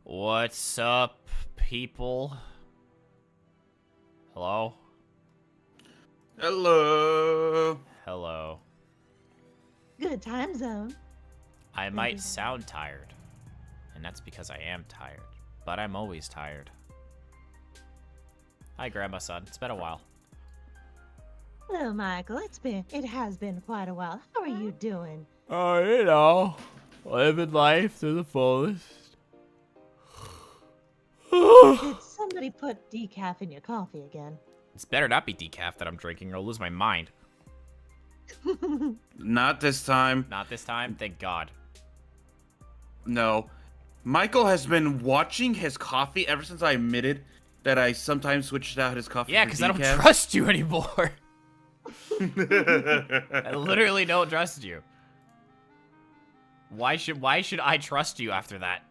What's up, people? Hello? Hello. Hello. Good time zone. I might sound tired, and that's because I am tired, but I'm always tired. Hi, Grandma Son. It's been a while. Hello, Michael. It has been quite a while. How are you doing? Oh, you know, living life to the fullest. Did somebody put decaf in your coffee again? It's better not be decaf that I'm drinking or I'll lose my mind. Not this time. Not this time, thank God. No. Michael has been watching his coffee ever since I admitted that I sometimes switched out his coffee. Yeah, for because I don't decaf. trust you anymore. I literally don't trust you. Why should I trust you after that?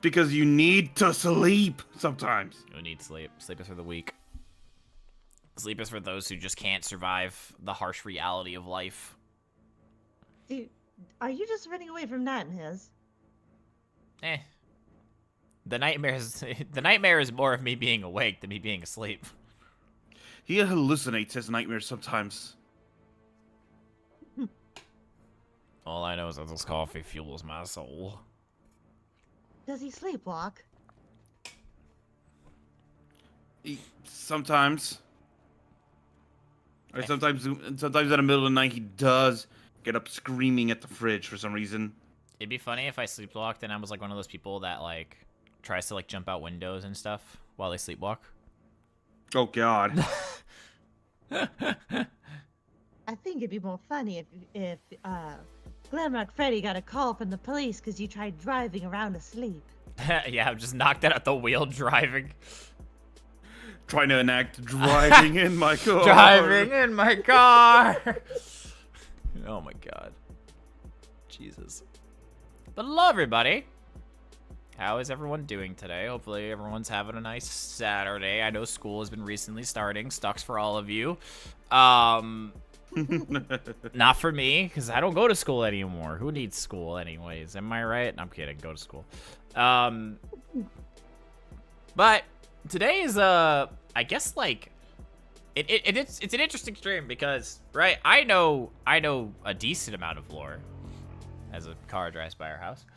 Because you need to sleep sometimes. You need sleep. Sleep is for the weak. Sleep is for those who just can't survive the harsh reality of life. Dude, are you just running away from nightmares? The nightmare is more of me being awake than me being asleep. He hallucinates his nightmares sometimes. All I know is that this coffee fuels my soul. Does he sleepwalk? Sometimes. Or sometimes in the middle of the night he does get up screaming at the fridge for some reason. It'd be funny if I sleepwalked and I was like one of those people that like tries to like jump out windows and stuff while they sleepwalk. Oh God. I think it'd be more funny if Glam Freddy got a call from the police because you tried driving around asleep. Yeah, I'm just knocked out at the wheel driving. Trying to enact driving in my car. Driving in my car. Oh my God. Jesus. But hello, everybody. How is everyone doing today? Hopefully everyone's having a nice Saturday. I know school has been recently starting. Sucks for all of you. Not for me, because I don't go to school anymore. Who needs school anyways? Am I right? I'm kidding. Go to school. But today is, I guess, like, it's an interesting stream because, right, I know a decent amount of lore as a car drives by our house.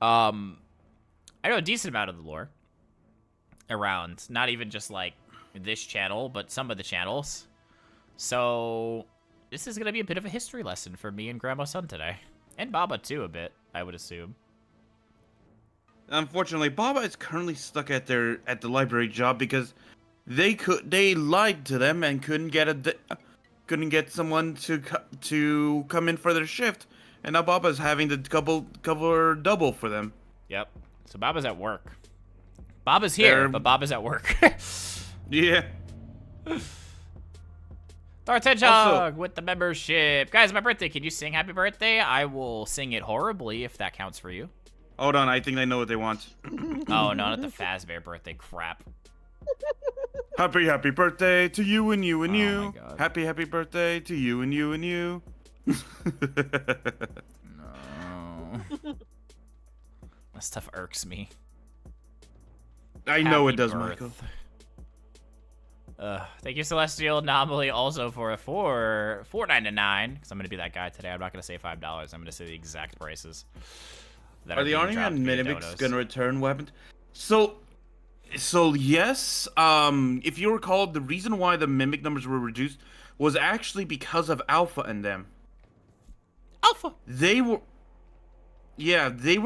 I know a decent amount of the lore around, not even just, like, this channel, but some of the channels. So this is going to be a bit of a history lesson for me and Grandma Son today. And Baba, too, a bit, I would assume. Unfortunately, Baba is currently stuck at the library job because they lied to them and couldn't get someone to come in for their shift, and now Baba's having to cover double for them. Yep. So Baba's at work. Baba's here, but Baba's at work. Yeah. Darth Hedgehog with the membership. Guys, my birthday. Can you sing happy birthday? I will sing it horribly if that counts for you. Hold on, I think I know what they want. Oh, no, not the Fazbear birthday crap. Happy birthday to you and you and Oh you. my God. Happy birthday to you and you and you. No. That stuff irks me. I know Happy it does, birth. Michael. Thank you, Celestial Anomaly, also for $4.99. Because I'm going to be that guy today. I'm not going to say $5. I'm going to say the exact prices. That Are the being Army dropped and via Mimics donos. gonna return weapons? So yes. If you recall, the reason why the Mimic numbers were reduced was actually because of Alpha and them. Alpha! They were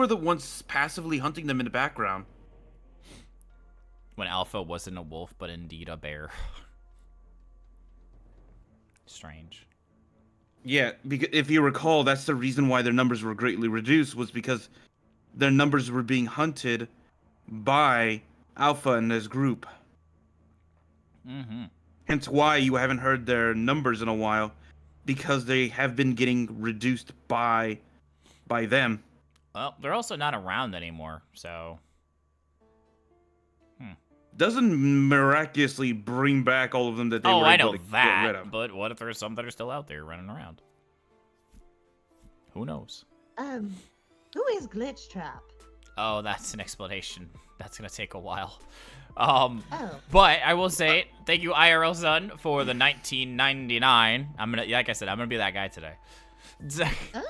the ones passively hunting them in the background. When Alpha wasn't a wolf, but indeed a bear. Strange. Yeah, because if you recall, that's the reason why their numbers were greatly reduced, was because their numbers were being hunted by Alpha and his group. Mm-hmm. Hence why you haven't heard their numbers in a while, because they have been getting reduced by them. Well, they're also not around anymore, so... Doesn't miraculously bring back all of them that they Oh, were I able know to get that, rid of. but what if there's some that are still out there running around? Who knows? Who is Glitch Trap? Oh, that's an explanation. That's gonna take a while. Oh. But I will say, thank you, IRL Son, for the 1999. Like I said, I'm gonna be that guy today. Oh.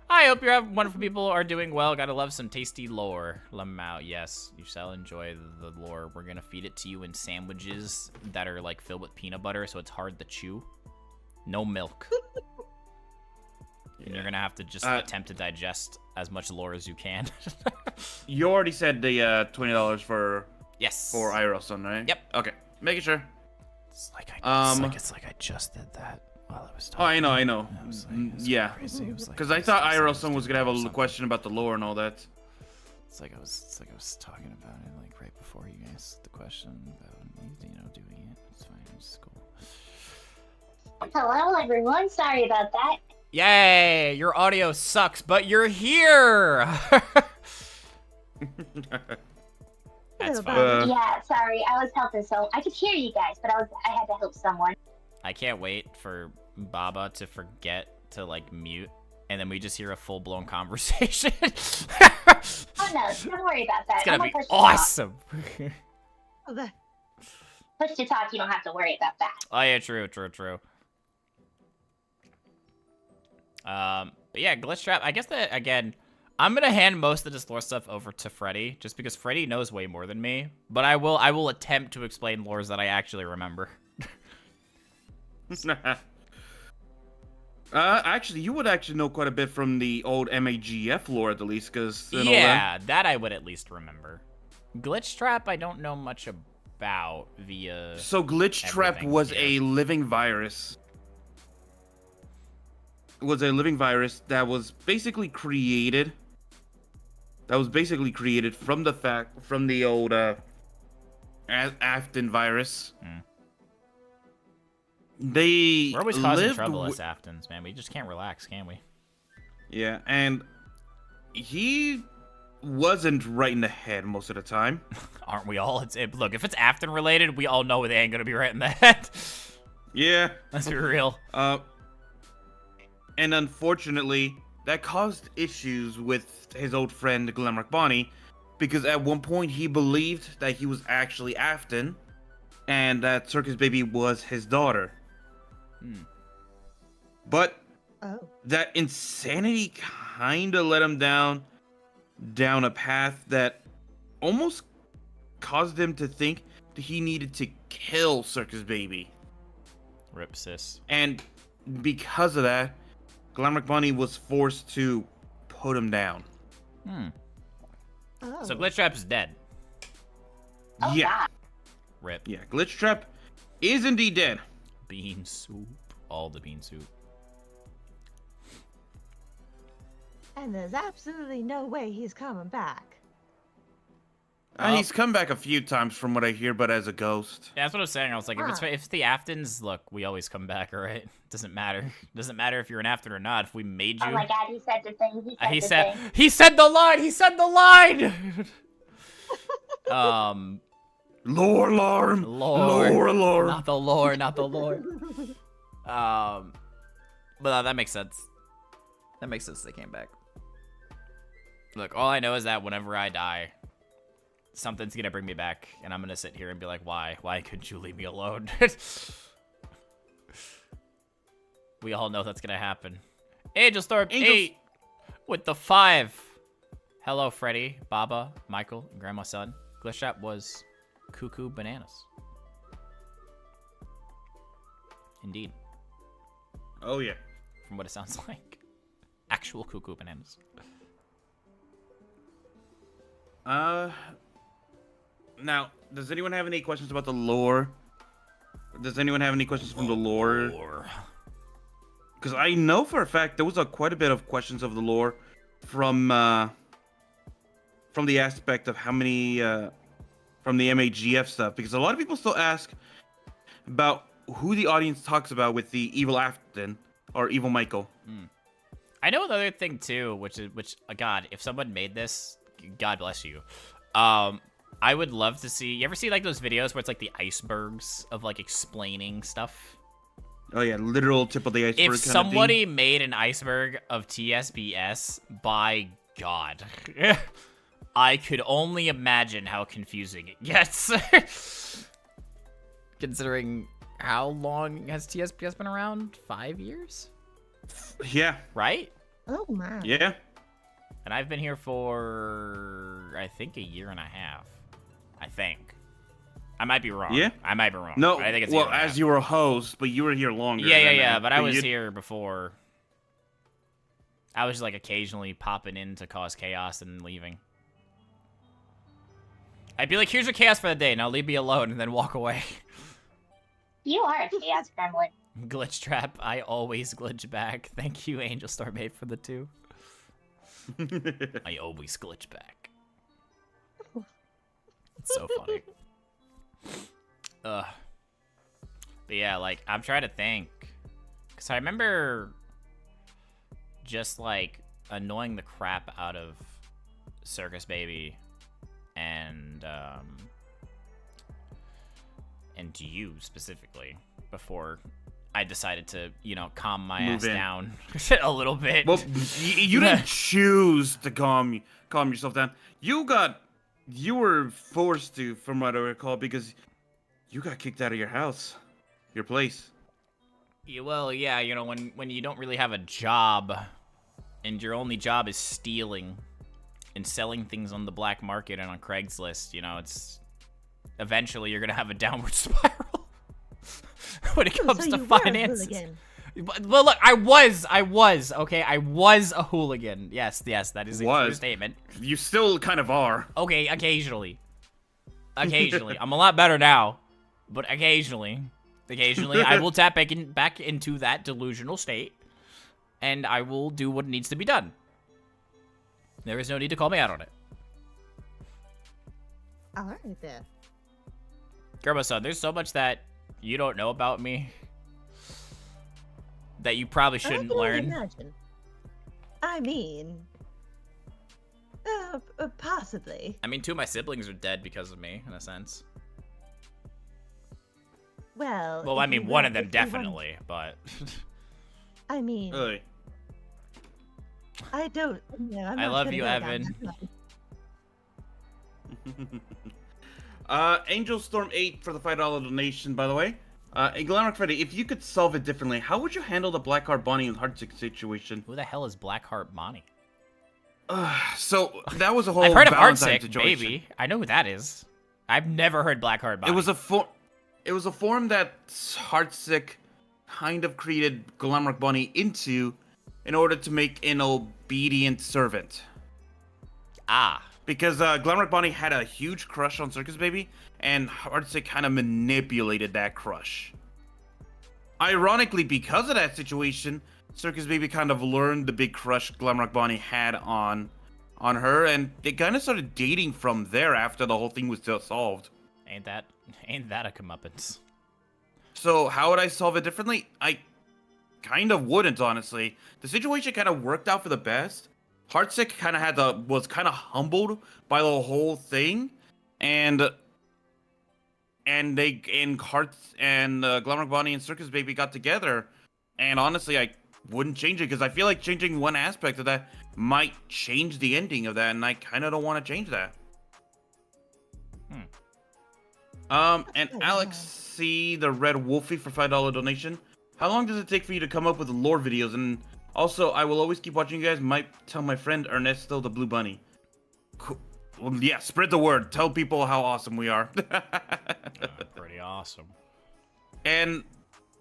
I hope your wonderful people are doing well. Gotta love some tasty lore. Lemao, yes, you shall enjoy the lore. We're gonna feed it to you in sandwiches that are like filled with peanut butter, so it's hard to chew. No milk. And you're gonna have to just attempt to digest as much lore as you can. You already said the $20 for Yes. for IRL Son, right? Yep. Okay, making sure. It's like I just did that while I was talking. Oh, I know. It was Yeah. crazy. It was like Because I thought IRL Son was gonna have a little question about the lore and all that. It's like I was talking about it like right before you guys the question about me, doing it. It's fine. It's cool. Hello, everyone. Sorry about that. Yay! Your audio sucks, but you're here. That's fine. Yeah, sorry. I was helping, so I could hear you guys, but I had to help someone. I can't wait for Baba to forget to like mute, and then we just hear a full-blown conversation. Oh no, don't worry about that. It's gonna I'm be push to awesome. Oh, that. talk. Push to talk. You don't have to worry about that. Oh yeah, true. But yeah, Glitch Trap. I guess that again, I'm gonna hand most of this lore stuff over to Freddy, just because Freddy knows way more than me. But I will attempt to explain lores that I actually remember. Actually, you would actually know quite a bit from the old MAGF lore, at least, because Yeah, that I would at least remember. Glitch Trap, I don't know much about via. So Glitch Trap everything was here. a living virus. It was a living virus that was basically created. From the old Afton virus. They We're always causing lived trouble as Aftons, man. We just can't relax, can we? Yeah, and he wasn't right in the head most of the time. Aren't we all? Look, if it's Afton related, we all know it ain't gonna be right in the head. Yeah. Let's be real. And unfortunately, that caused issues with his old friend Glam Freddy, because at one point he believed that he was actually Afton, and that Circus Baby was his daughter. But that insanity kinda led him down a path that almost caused him to think that he needed to kill Circus Baby. Rip sis. And because of that, Glam Freddy was forced to put him down. So Glitch Trap is dead. Oh, Yeah. God. Rip. Yeah, Glitch Trap is indeed dead. Bean soup. All the bean soup. And there's absolutely no way he's coming back. He's come back a few times from what I hear, but as a ghost. Yeah, that's what I was saying. I was like, if it's the Aftons, look, we always come back, all right? Doesn't matter. Doesn't matter if you're an Afton or not. If we made you. Oh my God, he said the thing. He said the line. He said the line. Lore alarm. Lore alarm. Not the lore. Not the lore. But that makes sense. That makes sense. They came back. Look, all I know is that whenever I die, something's gonna bring me back, and I'm gonna sit here and be like, why? Why couldn't you leave me alone? We all know that's gonna happen. Angel Storm 8 with the 5. Hello, Freddy, Baba, Michael, and Grandma Son. Glitch Trap was cuckoo bananas. Indeed. Oh, yeah. From what it sounds like. Actual cuckoo bananas. Now, does anyone have any questions about the lore? Does anyone have any questions from the lore? Because I know for a fact there was quite a bit of questions of the lore from the aspect of how many from the MAGF stuff. Because a lot of people still ask about who the audience talks about with the evil Afton or evil Michael. I know another thing too, which God, if someone made this, God bless you. I would love to see. You ever see like those videos where it's like the icebergs of like explaining stuff? Oh yeah, literal tip of the iceberg. If somebody made an iceberg of TSBS, by God, I could only imagine how confusing it gets. Considering how long has TSBS been around? 5 years? Yeah. Right? Oh my. Yeah. And I've been here for, I think, 1.5 years. I think. I might be wrong. Yeah? I might be wrong. No, but I think it's well, 1.5 years. as you were a host, but you were here longer. Yeah, than but I was you- here before. I was, like, occasionally popping in to cause chaos and leaving. I'd be like, here's your chaos for the day, now leave me alone, and then walk away. You are a chaos gremlin. Glitch trap, I always glitch back. Thank you, Angel Star Made for the 2. I always glitch back. It's so funny. Ugh. But yeah, like, I'm trying to think. Because I remember just, like, annoying the crap out of Circus Baby and you specifically before I decided to, you know, calm my ass down a little bit. Well, you didn't choose to calm yourself down. You were forced to, from what I recall, because you got kicked out of your house, your place. Yeah, well, yeah, you know, when you don't really have a job and your only job is stealing and selling things on the black market and on Craigslist, you know, it's eventually you're gonna have a downward spiral when it comes to finances. Well, look, I was okay. I was a hooligan. Yes, that is a true statement. You still kind of are. Okay, occasionally. I'm a lot better now, but occasionally I will tap back into that delusional state, and I will do what needs to be done. There is no need to call me out on it. All right there. Gerbo-san, there's so much that you don't know about me that you probably shouldn't I can only learn. imagine. I mean, possibly. I mean, 2 of my siblings are dead because of me, in a sense. Well, I if mean, you one want- of them if you want- definitely, but... I mean, Really? I don't. No, I'm I not love gonna you, go down Evan. that road. Angel Storm 8 for the $5 donation, by the way. And Glam Freddy, if you could solve it differently, how would you handle the Blackheart Bonnie and Heartsick situation? Who the hell is Blackheart Bonnie? So that was a whole I've heard of Valentine Heartsick, situation. baby. I know who that is. I've never heard Blackheart Bonnie. It was a form that Heartsick kind of created Glamrock Bonnie into in order to make an obedient servant. Ah. Because Glamrock Bonnie had a huge crush on Circus Baby, and Heartsick kind of manipulated that crush. Ironically, because of that situation, Circus Baby kind of learned the big crush Glamrock Bonnie had on her, and they kind of started dating from there after the whole thing was solved. Ain't that a comeuppance? So how would I solve it differently? I kind of wouldn't, honestly. The situation kind of worked out for the best. Heartsick kind of was kind of humbled by the whole thing, and Glamrock Bonnie and Circus Baby got together. And honestly, I wouldn't change it because I feel like changing one aspect of that might change the ending of that, and I kind of don't want to change that. And Alex C, the Red Wolfie for $5 donation. How long does it take for you to come up with lore videos? And also, I will always keep watching you guys. Might tell my friend Ernesto the Blue Bunny. Cool. Well, yeah, spread the word. Tell people how awesome we are. Pretty awesome. And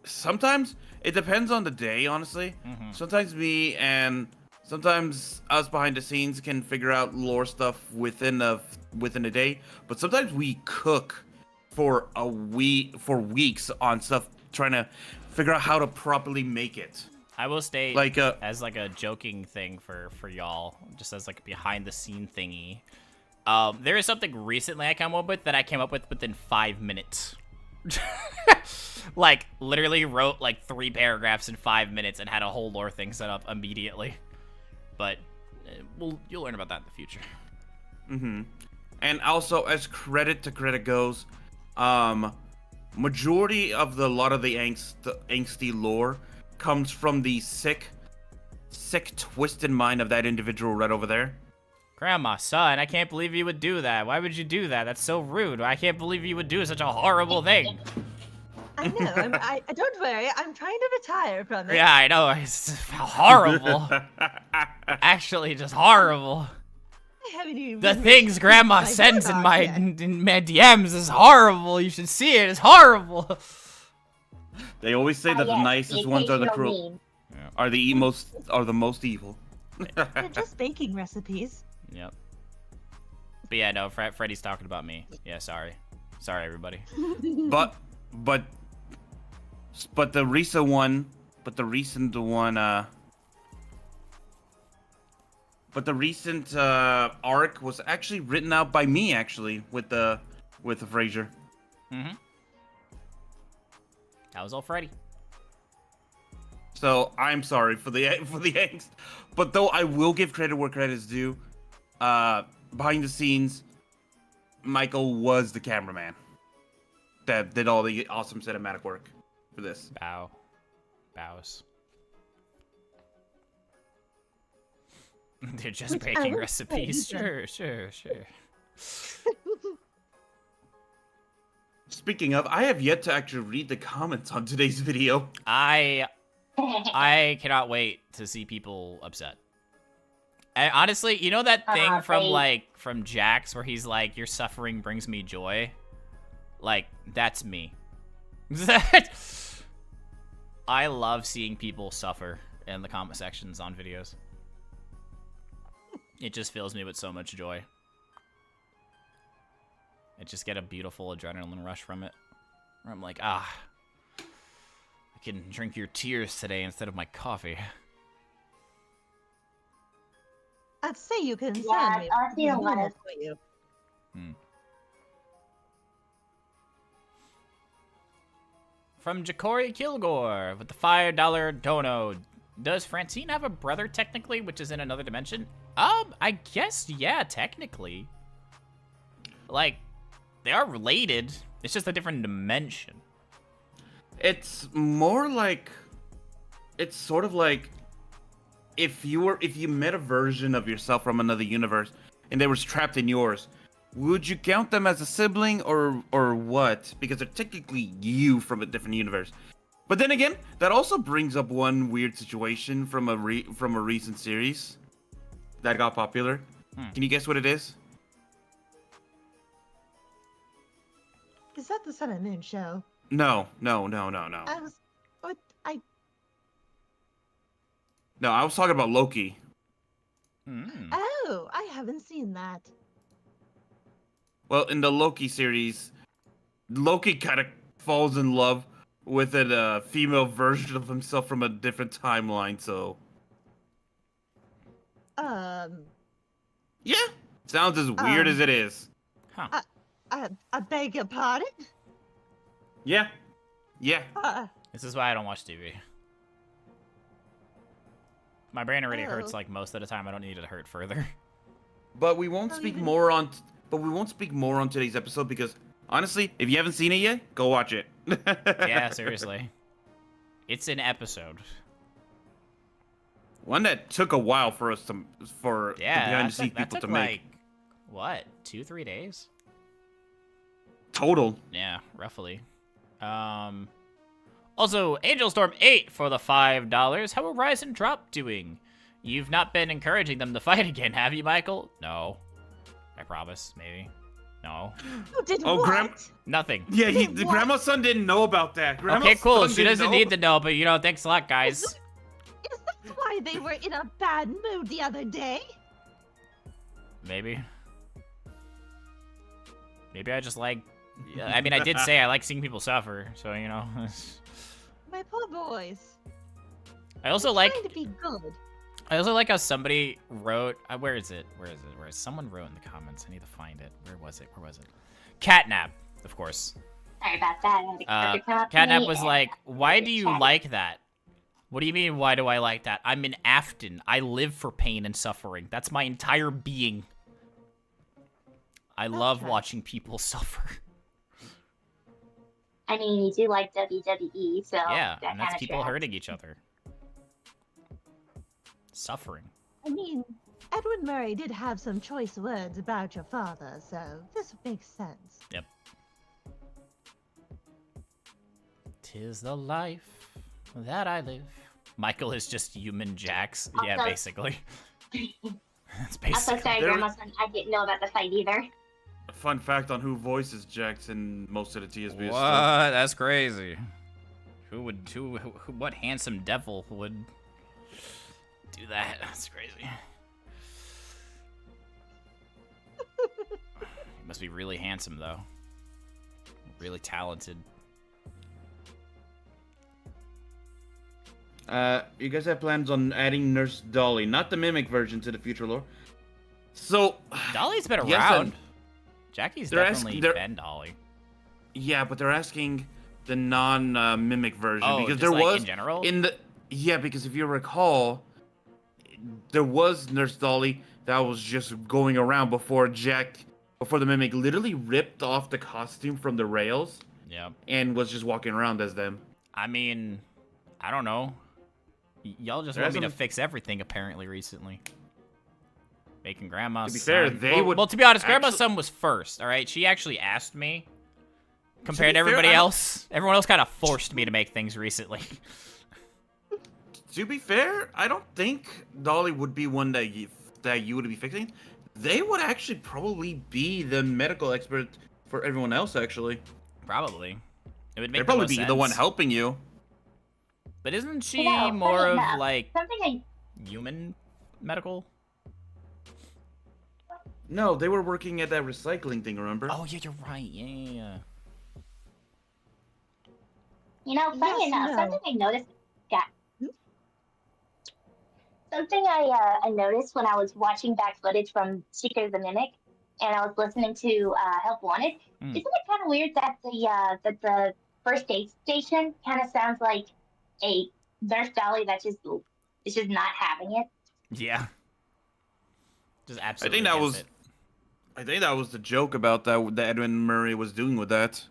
sometimes it depends on the day, honestly. Sometimes me and sometimes us behind the scenes can figure out lore stuff within a day. But sometimes we cook for weeks on stuff, trying to figure out how to properly make it. I will state, Like as like a joking thing for y'all, just as like a behind the scene thingy. There is something recently I came up with that I came up with within 5 minutes. Like, literally wrote like 3 paragraphs in 5 minutes and had a whole lore thing set up immediately. But you'll learn about that in the future. And also, as credit to credit goes, majority of a lot of the angsty lore comes from the sick, twisted mind of that individual right over there. Grandma, son, I can't believe you would do that. Why would you do that? That's so rude. I can't believe you would do such a horrible thing. I know. I don't worry. I'm trying to retire from it. Yeah, I know. It's horrible. Actually, just horrible. I haven't even The been things Grandma my sends in doorbell my yet. in my DMs is horrible. You should see it. It's horrible. They always say that the Yes, nicest ones are the occasional cruel, meme. are the most evil. They're just baking recipes. Yep. But yeah, no, Freddy's talking about me. Yeah, sorry. Sorry, everybody. But the recent one, but the recent arc was actually written out by me, actually, with the Fraser. Mm-hmm. That was all Freddy. So I'm sorry for the angst, but though I will give credit where credit is due. Behind the scenes, Michael was the cameraman that did all the awesome cinematic work for this. Bows. They're just baking recipes. Sure. Speaking of, I have yet to actually read the comments on today's video. I cannot wait to see people upset. And honestly, you know that thing from Jax where he's like, "Your suffering brings me joy." Like, that's me. I love seeing people suffer in the comment sections on videos. It just fills me with so much joy. I just get a beautiful adrenaline rush from it. Where I'm like, I can drink your tears today instead of my coffee. I'd say you can send Yeah, me. I feel normal like- for you. From Ja'Cory Kilgore with the $5 dono. Does Francine have a brother technically, which is in another dimension? I guess, yeah, technically. Like, they are related. It's just a different dimension. It's more like, it's sort of like if you met a version of yourself from another universe and they were trapped in yours, would you count them as a sibling or what? Because they're technically you from a different universe. But then again, that also brings up one weird situation from a recent series that got popular. Can you guess what it is? Is that the Sun and Moon show? No. No, I was talking about Loki. Oh, I haven't seen that. Well, in the Loki series, Loki kind of falls in love with a female version of himself from a different timeline, so... Yeah, sounds as weird as it is. Huh. I beg your pardon? Yeah. This is why I don't watch TV. My brain already hurts like most of the time. I don't need it to hurt further. But we won't speak more on... today's episode because, honestly, if you haven't seen it yet, go watch it. Yeah, seriously. It's an episode. One that took a while for us the behind-the-scenes people took to make. like, what, 2-3 days? Total. Yeah, roughly. Also, Angel Storm 8 for the $5. How are Rise and Drop doing? You've not been encouraging them to fight again, have you, Michael? No. I promise, maybe. No. You did Oh, what? Nothing. Yeah, the grandma's son didn't know about that. Okay, cool. She doesn't need to know, but, you know, thanks a lot, guys. Is that why they were in a bad mood the other day? Maybe. Maybe I just like... I mean, I did say I like seeing people suffer, so, you know. My poor boys. I also like... Trying to be good. I also like how somebody wrote... where is it? Someone wrote in the comments. I need to find it. Where was it? Catnap, of course. Sorry about that. Catnap was like, why do you like that? What do you mean, why do I like that? I'm in Afton. I live for pain and suffering. That's my entire being. I love watching people suffer. I mean, you do like WWE, so Yeah, that and that's kinda people tracks. hurting each other. Suffering. I mean, Edwin Murray did have some choice words about your father, so this makes sense. Yep. 'Tis the life that I live. Michael is just human Jax. Yeah, Also- basically. That's I'm so basically. sorry, There- Grandma Son. I didn't know about the fight either. A fun fact on who voices Jax in most of the TSBS What? stuff. That's crazy. What handsome devil would do that? That's crazy. He must be really handsome, though. Really talented. You guys have plans on adding Nurse Dolly, not the mimic version, to the future lore. So, Dolly's been Yes, around. and- Jackie's they're definitely asking- they're- been Dolly. yeah, but they're asking the non-mimic version Oh, because just there like was in general? because if you recall, there was Nurse Dolly that was just going around before the mimic literally ripped off the costume from the rails Yep. and was just walking around as them. I mean, I don't know. Y'all just There want me to hasn't- fix everything apparently recently. Making Grandma's To be fair, son. they well, would well, to be honest, Grandma's actually- son was first. All right, she actually asked me. Compared to be fair, everybody I don't- else, everyone else kind of forced me to make things recently. To be fair, I don't think Dolly would be one that you would be fixing. They would actually probably be the medical expert for everyone else. Actually, Probably. It would make they'd probably the be most the one sense. helping you. But isn't she You know, more funny of enough, like Something I human medical? No, they were working at that recycling thing. Remember? Oh yeah, you're right. Yeah. You know, funny Yes, enough, no. something I noticed. Yeah. Something I noticed when I was watching back footage from Secret of the Mimic, and I was listening to Help Wanted. Hmm. Isn't it kind of weird that the first aid station kind of sounds like a Nurse Dolly that is just not having it? Yeah. Just I absolutely. think that gets was. it. I think that was the joke about that Edwin Murray was doing with that.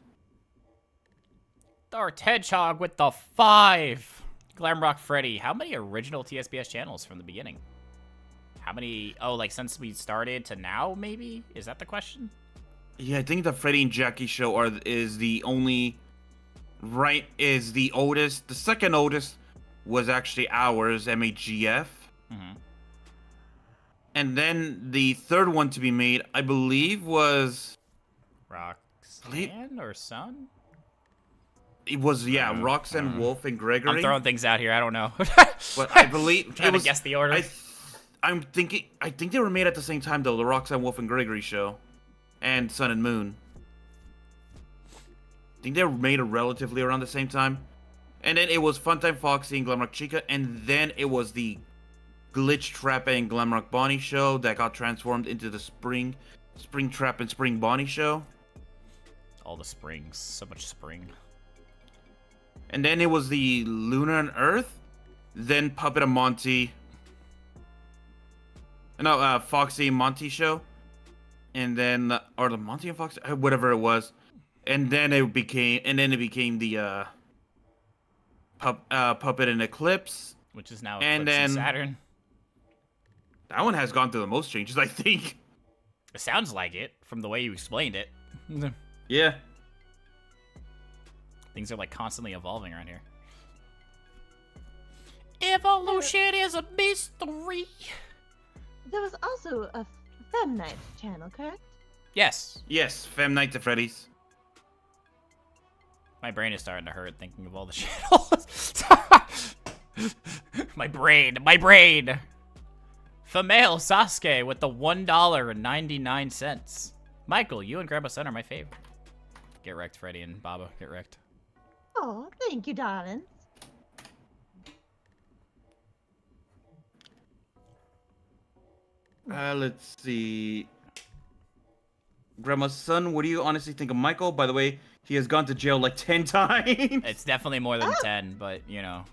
Dark Hedgehog with the 5. Glamrock Freddy. How many original TSBS channels from the beginning? How many? Oh, like since we started to now, maybe? Is that the question? Yeah, I think the Freddy and Jackie show is the only. Right, is the oldest. The second oldest was actually ours, MAGF. Mm-hmm. And then the third one to be made, I believe, was. Roxanne or Son? It was, yeah, Uh, Roxanne, Wolf, and Gregory. I'm throwing things out here. I don't know. But I believe Trying it was. to guess the order. I think they were made at the same time though. The Roxanne, Wolf, and Gregory show, and Sun and Moon. I think they were made relatively around the same time. And then it was Funtime Foxy and Glamrock Chica, and then it was the Glitch Trap and Glamrock Bonnie show that got transformed into the Spring Trap and Spring Bonnie show. All the springs. So much spring. And then it was the Luna and Earth, then Puppet and Monty. No, Foxy and Monty show, and then or the Monty and Foxy, whatever it was, and then it became the Puppet and Eclipse. Which is now And Eclipse and then- Saturn. That one has gone through the most changes, I think. It sounds like it from the way you explained it. Yeah. Things are like constantly evolving around here. Evolution is a mystery. There was also a Fem Night channel, correct? Yes. Yes, Fem Nights at Freddy's. My brain is starting to hurt thinking of all the channels. My brain. Female Sasuke with the $1.99. Michael, you and Grandma Son are my favorite. Get wrecked, Freddy and Baba. Get wrecked. Oh, thank you, darling. Let's see. Grandma's Son, what do you honestly think of Michael? By the way, he has gone to jail like 10 times. It's definitely more than 10, but, you know,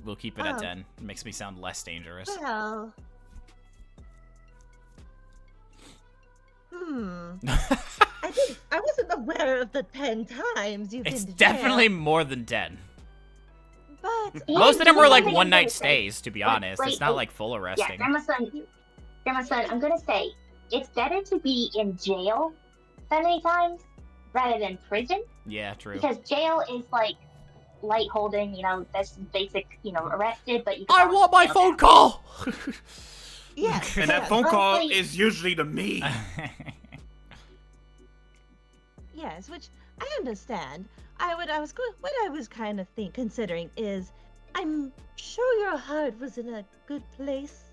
we'll keep it at Oh. 10. It makes me sound less dangerous. Well. I wasn't aware of the 10 times you've It's been to jail, definitely more than 10. But Yeah, Most of them you were know like something one I'm night gonna say? stays, to be honest. Wait, It's not wait. like full Yeah, arresting. Grandma Son. Grandma Son, I'm gonna say it's better to be in jail so many times rather than prison, Yeah, true. because jail is like light holding, that's basic, arrested, but you can I always want my bail phone out. call! Yes. And that yes, phone call Honestly- is usually to me. Yes, which I understand. What I was kind of considering is, I'm sure your heart was in a good place.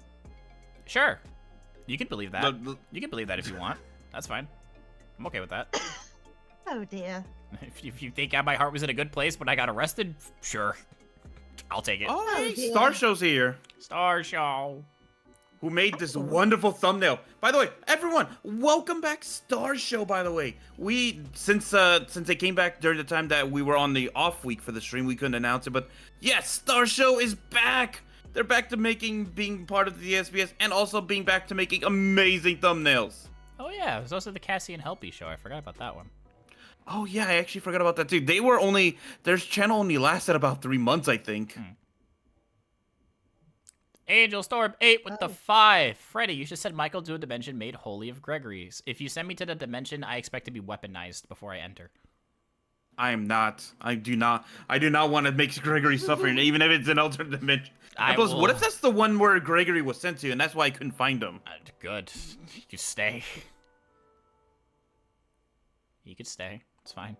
Sure. You can believe that. The- You can believe that if you want. That's fine. I'm okay with that. Oh dear. If you think my heart was in a good place when I got arrested, sure. I'll take it. Oh, hey, dear. Star Show's here. Star Show. Who made this Excellent. wonderful thumbnail? By the way, everyone, welcome back, Star Show. By the way, since they came back during the time that we were on the off week for the stream, we couldn't announce it. But yes, Star Show is back. They're back to being part of the TSBS, and also being back to making amazing thumbnails. Oh yeah, it was also the Cassie and Helpy show. I forgot about that one. Oh yeah, I actually forgot about that too. Their channel only lasted about 3 months, I think. Angel Storm 8 with the Oh. 5. Freddy, you just said Michael to a dimension made wholly of Gregory's. If you send me to the dimension, I expect to be weaponized before I enter. I am not. I do not want to make Gregory suffer, even if it's an alternate dimension. I And plus, will- what if that's the one where Gregory was sent to, and that's why I couldn't find him? Good. You stay. You could stay. It's fine.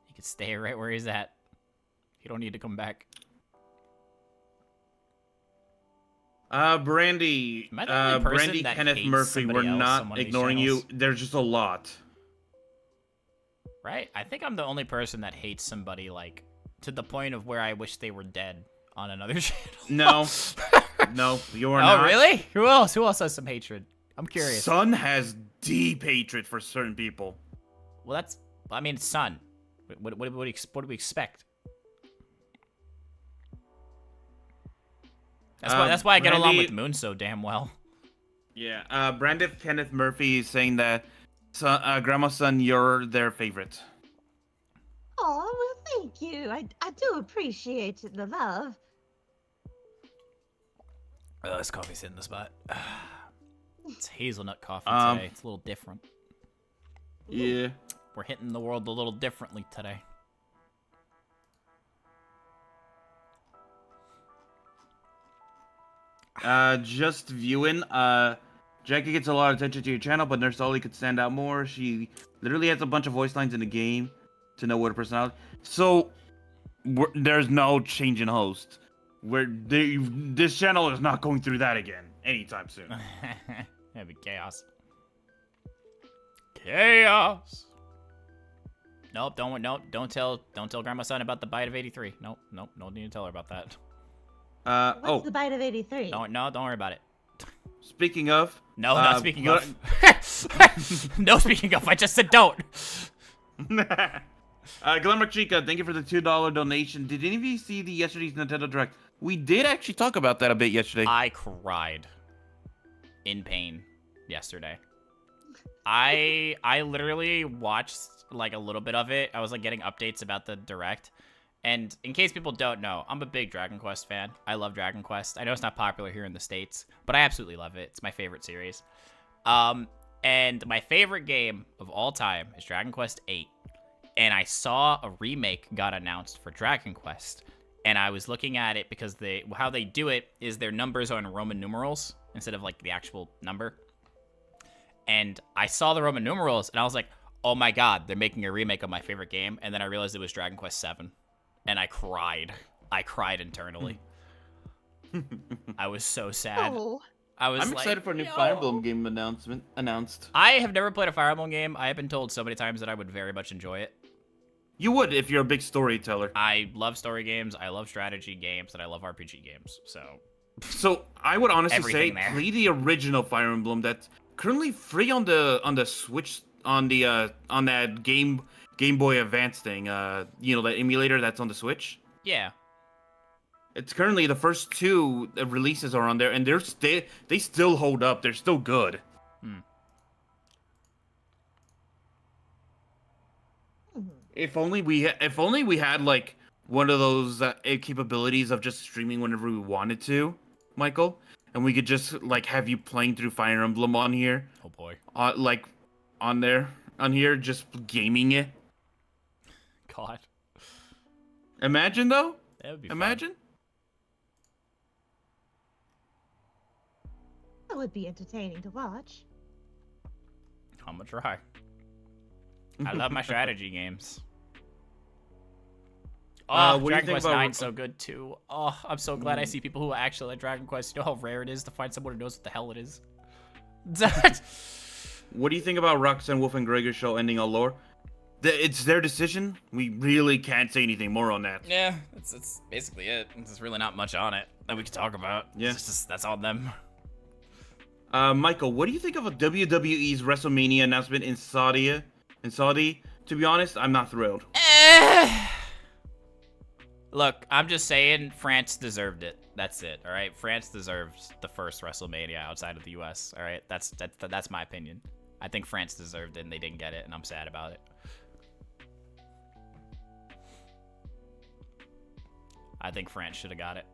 You could stay right where he's at. You don't need to come back. Brandy, Am I the only person Brandy, that Kenneth hates Murphy, we're somebody else on not one of these ignoring you. channels? There's just a lot. Right? I think I'm the only person that hates somebody, like, to the point of where I wish they were dead on another channel. No, no, you're Oh, not. really? Who else? Who else has some hatred? I'm curious. Sun has deep hatred for certain people. Well, that's... I mean, Sun. What do we expect? That's why I get along with Brandy- Moon so damn well. Yeah, Brandy Kenneth Murphy is saying that, Grandma Son, you're their favorite. Oh, well, thank you. I do appreciate the love. This coffee's hitting the spot. It's hazelnut coffee Um, today. It's a little different. Yeah. We're hitting the world a little differently today. Just viewing. Jackie gets a lot of attention to your channel, but Nurse Dolly could stand out more. She literally has a bunch of voice lines in the game to know what her personality. So there's no change in host. This channel is not going through that again anytime soon. That'd be chaos. Chaos. Nope, don't tell Grandma Son about the bite of 83. Nope, no need to tell her about that. What's the bite of 83? Don't worry about it. Speaking of, No, not speaking Gl- of. No speaking of. I just said don't. Glamour Chica, thank you for the $2 donation. Did any of you see yesterday's Nintendo Direct? We did actually talk about that a bit yesterday. I cried in pain yesterday. I literally watched like a little bit of it. I was like getting updates about the Direct. And in case people don't know, I'm a big Dragon Quest fan. I love Dragon Quest. I know it's not popular here in the States, but I absolutely love it. It's my favorite series. And my favorite game of all time is Dragon Quest VIII. And I saw a remake got announced for Dragon Quest. And I was looking at it because how they do it is their numbers are in Roman numerals instead of like the actual number. And I saw the Roman numerals and I was like, oh my god, they're making a remake of my favorite game. And then I realized it was Dragon Quest VII. And I cried. I cried internally. I was so sad. Oh, I'm like, excited for a new "Yo." Fire Emblem game announced. I have never played a Fire Emblem game. I have been told so many times that I would very much enjoy it. You would if you're a big storyteller. I love story games, I love strategy games, and I love RPG games. So I would honestly say Everything there. play the original Fire Emblem that's currently free on the Switch on that Game Boy Advance thing. That emulator that's on the Switch. Yeah. It's currently the first 2 releases are on there, and they still hold up. They're still good. If only we had like one of those capabilities of just streaming whenever we wanted to, Michael. and we could just like have you playing through Fire Emblem on here, Oh boy. like on here, just gaming it. God. Imagine though. That would be fun. Imagine. That would be entertaining to watch. I'm gonna try. I love my strategy games. Oh, what do you Dragon think Quest about- 9 so good too. Oh, I'm so glad I see people who actually like Dragon Quest. You know how rare it is to find someone who knows what the hell it is? What do you think about Roxanne Wolf and Gregor's show ending all lore? It's their decision. We really can't say anything more on that. Yeah, that's basically it. There's really not much on it that we can talk about. Yeah. It's just, that's on them. Michael, what do you think of a WWE's WrestleMania announcement in Saudi? To be honest, I'm not thrilled. Look, I'm just saying France deserved it. That's it, all right? France deserves the first WrestleMania outside of the US, all right? That's my opinion. I think France deserved it and they didn't get it, and I'm sad about it. I think France should have got it.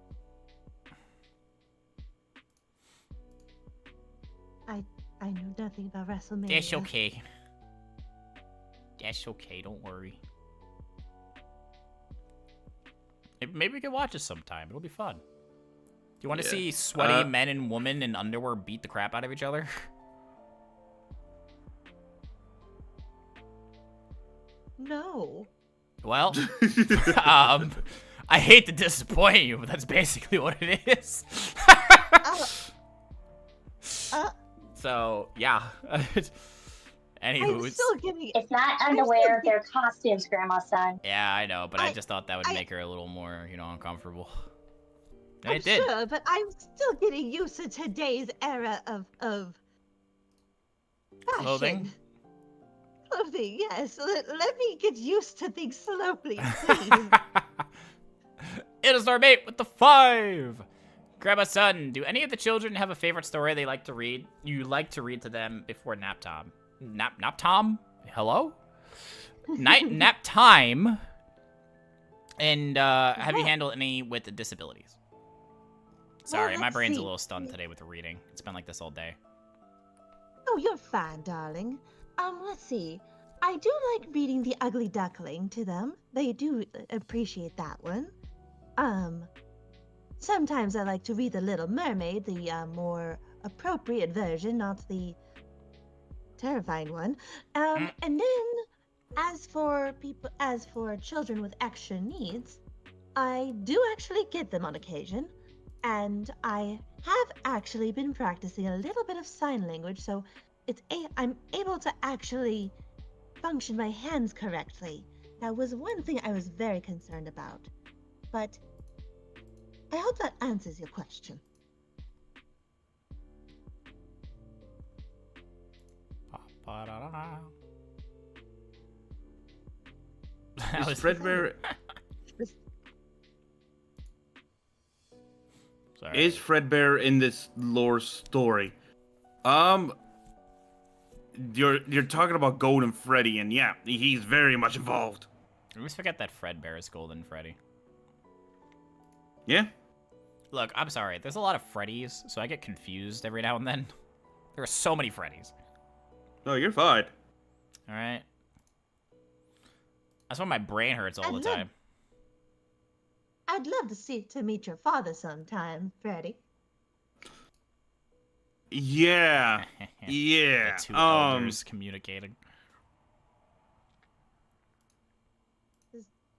I know nothing about WrestleMania. That's okay. That's okay, don't worry. Maybe we can watch this sometime. It'll be fun. Do you want to see sweaty men and women in underwear beat the crap out of each other? No. Well, I hate to disappoint you, but that's basically what it is. So, yeah. Anywho, I'm still getting. It's not underwear, they're costumes, Grandma's son. yeah, I know, but I just thought that would make her a little more, uncomfortable. And I'm it did. sure, but I'm still getting used to today's era of fashion. Clothing? Clothing, yes. Let me get used to things slowly, please. It is our mate with the 5. Grandma son, do any of the children have a favorite story they like to read? You like to read to them before nap time? Nap time? Hello? Nap time. And have you handled any with the disabilities? Sorry, my let's brain's a see. little stunned today with the reading. It's been like this all day. Oh, you're fine, darling. Let's see. I do like reading The Ugly Duckling to them. They do appreciate that one. Sometimes I like to read The Little Mermaid, the more appropriate version, not the terrifying one. And then, as for children with extra needs, I do actually get them on occasion, and I have actually been practicing a little bit of sign language, so I'm able to actually function my hands correctly. That was one thing I was very concerned about, but I hope that answers your question. Is Fredbear Sorry. is Fredbear in this lore story? You're talking about Golden Freddy, and yeah, he's very much involved. I always forget that Fredbear is Golden Freddy. Yeah. Look, I'm sorry. There's a lot of Freddys, so I get confused every now and then. There are so many Freddys. No, you're fine. All right. That's why my brain hurts all the time. I'd love to meet your father sometime, Freddy. Yeah. Yeah. The two elders communicating.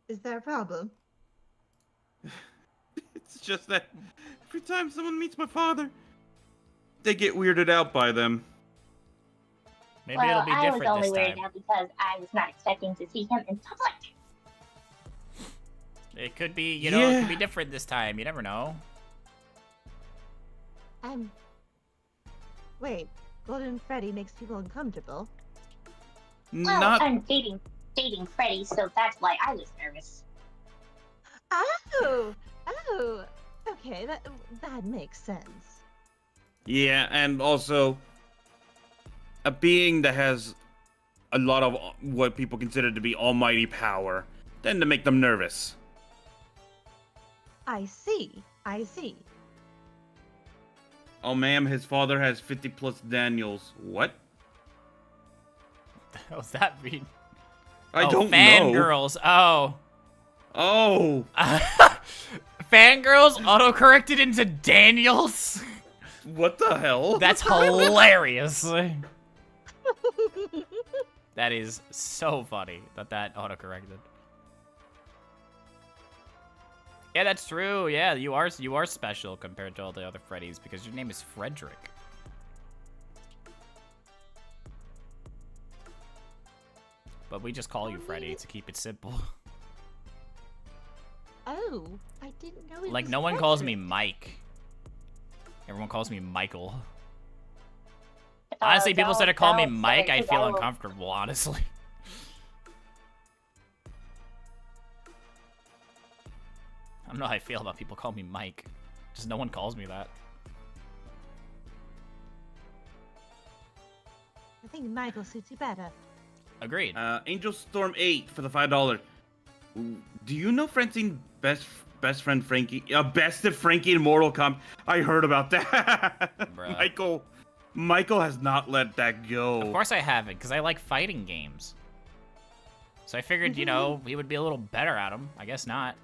Is there a problem? It's just that every time someone meets my father, they get weirded out by them. Maybe Well, it'll be I was different only this weirded time. out because I was not expecting to see him in public. It could be, it could be different this time. You never know. Wait, Golden Freddy makes people uncomfortable. Well, Not I'm dating Freddy, so that's why I was nervous. Oh, okay, that makes sense. Yeah, and also a being that has a lot of what people consider to be almighty power tend to make them nervous. I see. Oh, ma'am, his father has 50 plus Daniels. What? What the hell does that mean? I oh, don't know. fangirls. Oh. Oh. Fangirls autocorrected into Daniels? What the hell? That's hilarious. That is so funny that autocorrected. Yeah, that's true. Yeah, you are special compared to all the other Freddys because your name is Frederick. But we just call you Freddy to keep it simple. Oh, I didn't know it Like, was no one calls me Frederick. Mike. Everyone calls me Michael. Honestly, people started calling me Mike, I'd feel uncomfortable, honestly. I don't know how I feel about people calling me Mike. Just no one calls me that. I think Michael suits you better. Agreed. Angel Storm 8 for the $5. Do you know Francine best friend Frankie? Bested Frankie in Mortal Kombat. I heard about that. Bruh. Michael has not let that go. Of course I haven't, because I like fighting games. So I figured, you know, we would be a little better at them. I guess not.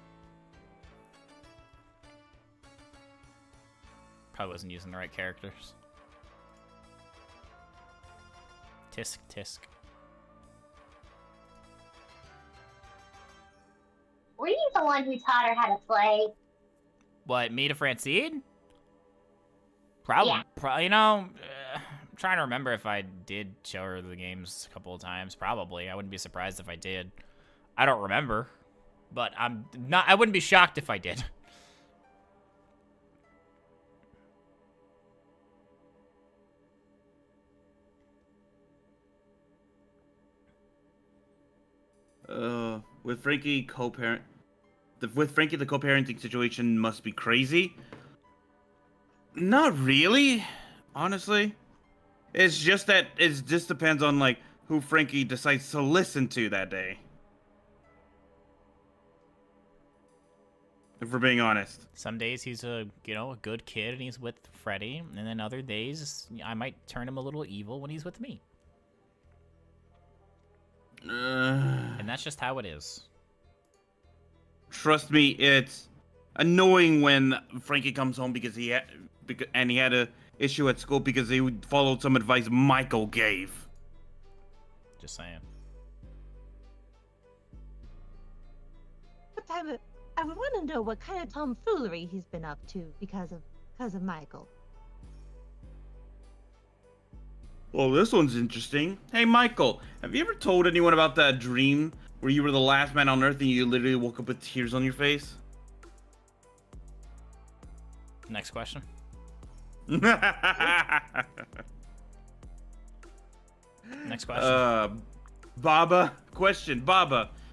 Probably wasn't using the right characters. Tisk, tisk. Were you the one who taught her how to play? What, me to Francine? Probably. Yeah. You know, I'm trying to remember if I did show her the games a couple of times. Probably. I wouldn't be surprised if I did. I don't remember. But I wouldn't be shocked if I did. With Frankie co-parent, with Frankie the co-parenting situation must be crazy. Not really, honestly. It's just that it just depends on like who Frankie decides to listen to that day. If we're being honest. Some days he's a good kid and he's with Freddy, and then other days I might turn him a little evil when he's with me. And that's just how it is. Trust me, it's annoying when Frankie comes home because he had a issue at school because he followed some advice Michael gave. Just saying. But I would want to know what kind of tomfoolery he's been up to because of Michael. Well, this one's interesting. Hey, Michael, have you ever told anyone about that dream where you were the last man on Earth and you literally woke up with tears on your face? Next question. Next question. Baba,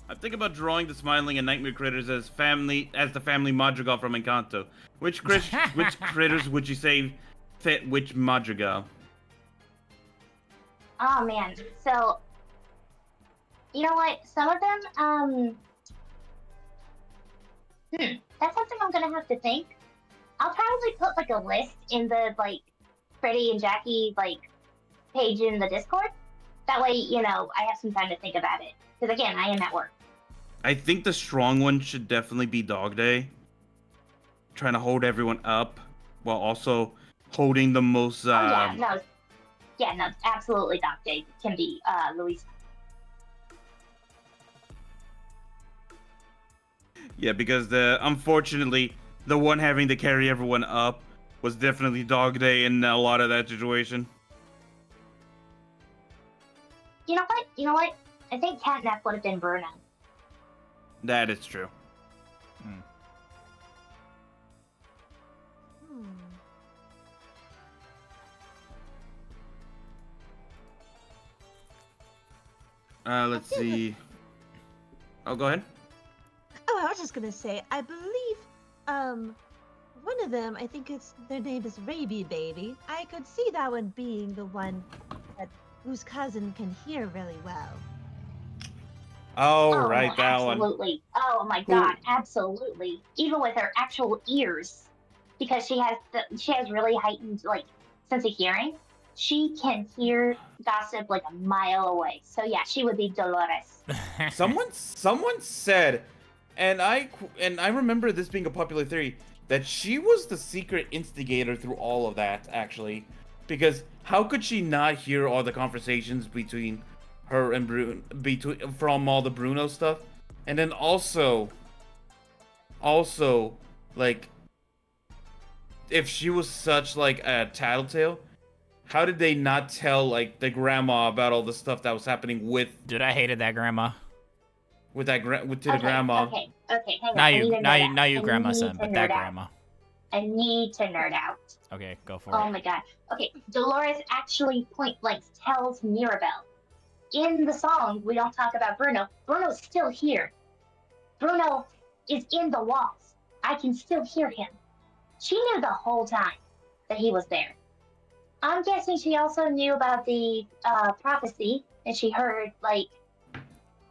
I'm thinking about drawing the smiling and nightmare critters as the family Madrigal from Encanto. Which critters would you say fit which Madrigal? Oh man, so you know what? Some of them, that's something I'm gonna have to think. I'll probably put like a list in the like Freddy and Jackie like page in the Discord. That way, you know, I have some time to think about it. Because again, I am at work. I think the strong one should definitely be Dog Day. Trying to hold everyone up while also holding the most. No, absolutely. Dog Day can be Luis. Yeah, because unfortunately, the one having to carry everyone up was definitely Dog Day in a lot of that situation. You know what? I think Catnap would have been Bruno. That is true. Let's see. Oh, go ahead. Oh, I was just gonna say, I believe, one of them, I think their name is Raby Baby. I could see that one being the one whose cousin can hear really well. Oh, right, that absolutely. one. Oh my god, absolutely. Even with her actual ears. because she has really heightened like sense of hearing. She can hear gossip like a mile away. So yeah, she would be Dolores. Someone said, and I remember this being a popular theory, that she was the secret instigator through all of that, actually. Because how could she not hear all the conversations between her and from all the Bruno stuff? And then also, like, if she was such like a tattletale, how did they not tell like the grandma about all the stuff that was happening with Dude, I hated that grandma. the grandma? Okay, hang on. Now you grandma son, but that grandma. I need to nerd out. Okay, go for Oh it. my god. Okay, Dolores actually point blank tells Mirabelle. In the song, we don't talk about Bruno. Bruno's still here. Bruno is in the walls. I can still hear him. She knew the whole time that he was there. I'm guessing she also knew about the prophecy, and she heard the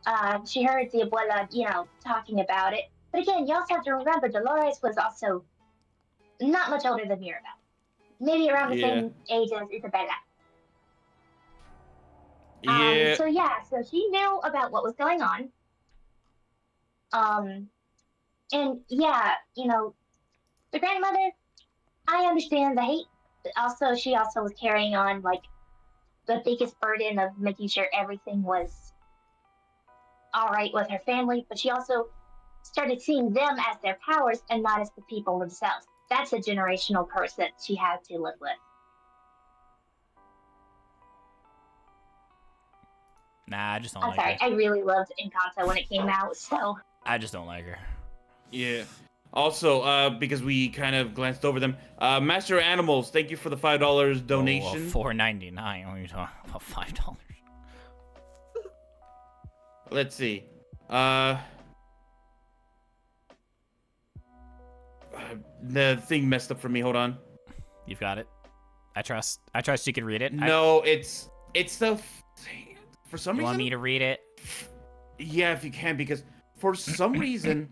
abuela, talking about it. But again, you also have to remember Dolores was also not much older than Mirabelle. Maybe around the same age as Isabella. Yeah. So she knew about what was going on. And yeah, the grandmother, I understand the hate. But she also was carrying on like the biggest burden of making sure everything was all right with her family. But she also started seeing them as their powers and not as the people themselves. That's a generational curse that she had to live with. Nah, I just don't I'm like sorry, her. I really loved Encanto when it came out, so. I just don't like her. Yeah. Also, because we kind of glanced over them, Master Animals, thank you for the $5 donation. $4.99. What are you talking about? $5. Let's see. The thing messed up for me. Hold on. You've got it. I trust you can read it. No, it's the. For some You reason. want me to read it? Yeah, if you can, because for some reason,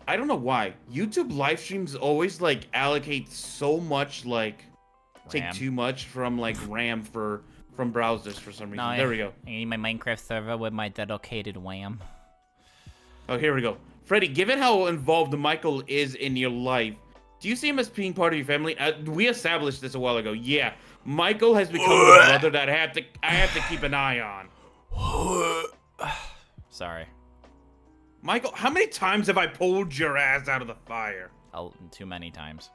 I don't know why. YouTube live streams always like allocate so much take too much from like RAM from browsers for some reason. There we go. I need my Minecraft server with my dedicated WAM. Oh, here we go. Freddy, given how involved Michael is in your life, do you see him as being part of your family? We established this a while ago. Yeah, Michael has become the brother that I have to keep an eye on. Sorry. Michael, how many times have I pulled your ass out of the fire? Too many times.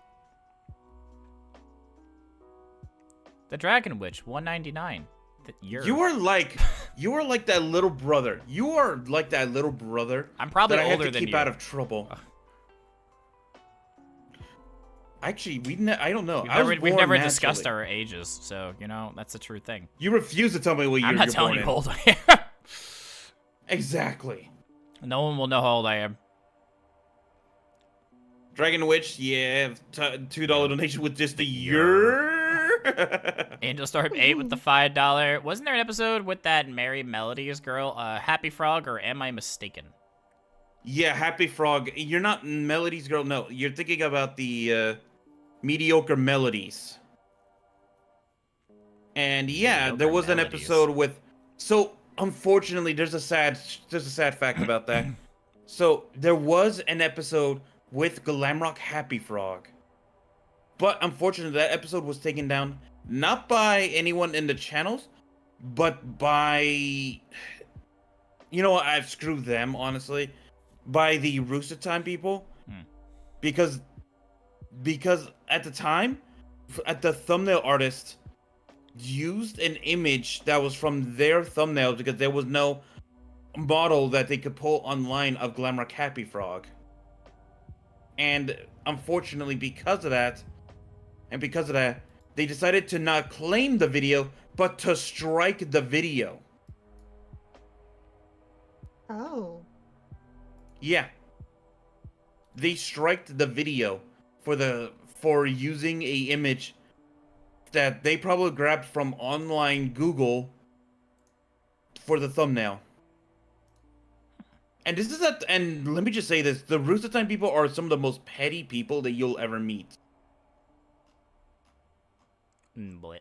The Dragon Witch, $1.99. You are like that little brother. You are like that little brother. I'm probably that I older have to than keep you. out of trouble. Actually, I don't know. We've never discussed our ages, so that's a true thing. You refuse to tell me what year I'm you're not telling you born how in. old I am. Exactly. No one will know how old I am. Dragon Witch, yeah, $2 donation with just a year. Angel Star 8 with the $5. Wasn't there an episode with that Merry Melodies girl, Happy Frog, or am I mistaken? Yeah, Happy Frog. You're not Melodies girl. No, you're thinking about the mediocre melodies. And yeah, Mediocre there was an Melodies. episode with. So unfortunately, there's a sad fact about that. So there was an episode with Glamrock Happy Frog. But unfortunately, that episode was taken down not by anyone in the channels, but by, I've screwed them, honestly, by the Rooster Time people. Because at the time, the thumbnail artist used an image that was from their thumbnails because there was no model that they could pull online of Glamrock Happy Frog. And unfortunately, because of that, they decided to not claim the video, but to strike the video. Oh. Yeah. They striked the video for using a image that they probably grabbed from online Google for the thumbnail. And this is and let me just say this: the Rooster Time people are some of the most petty people that you'll ever meet. Boy.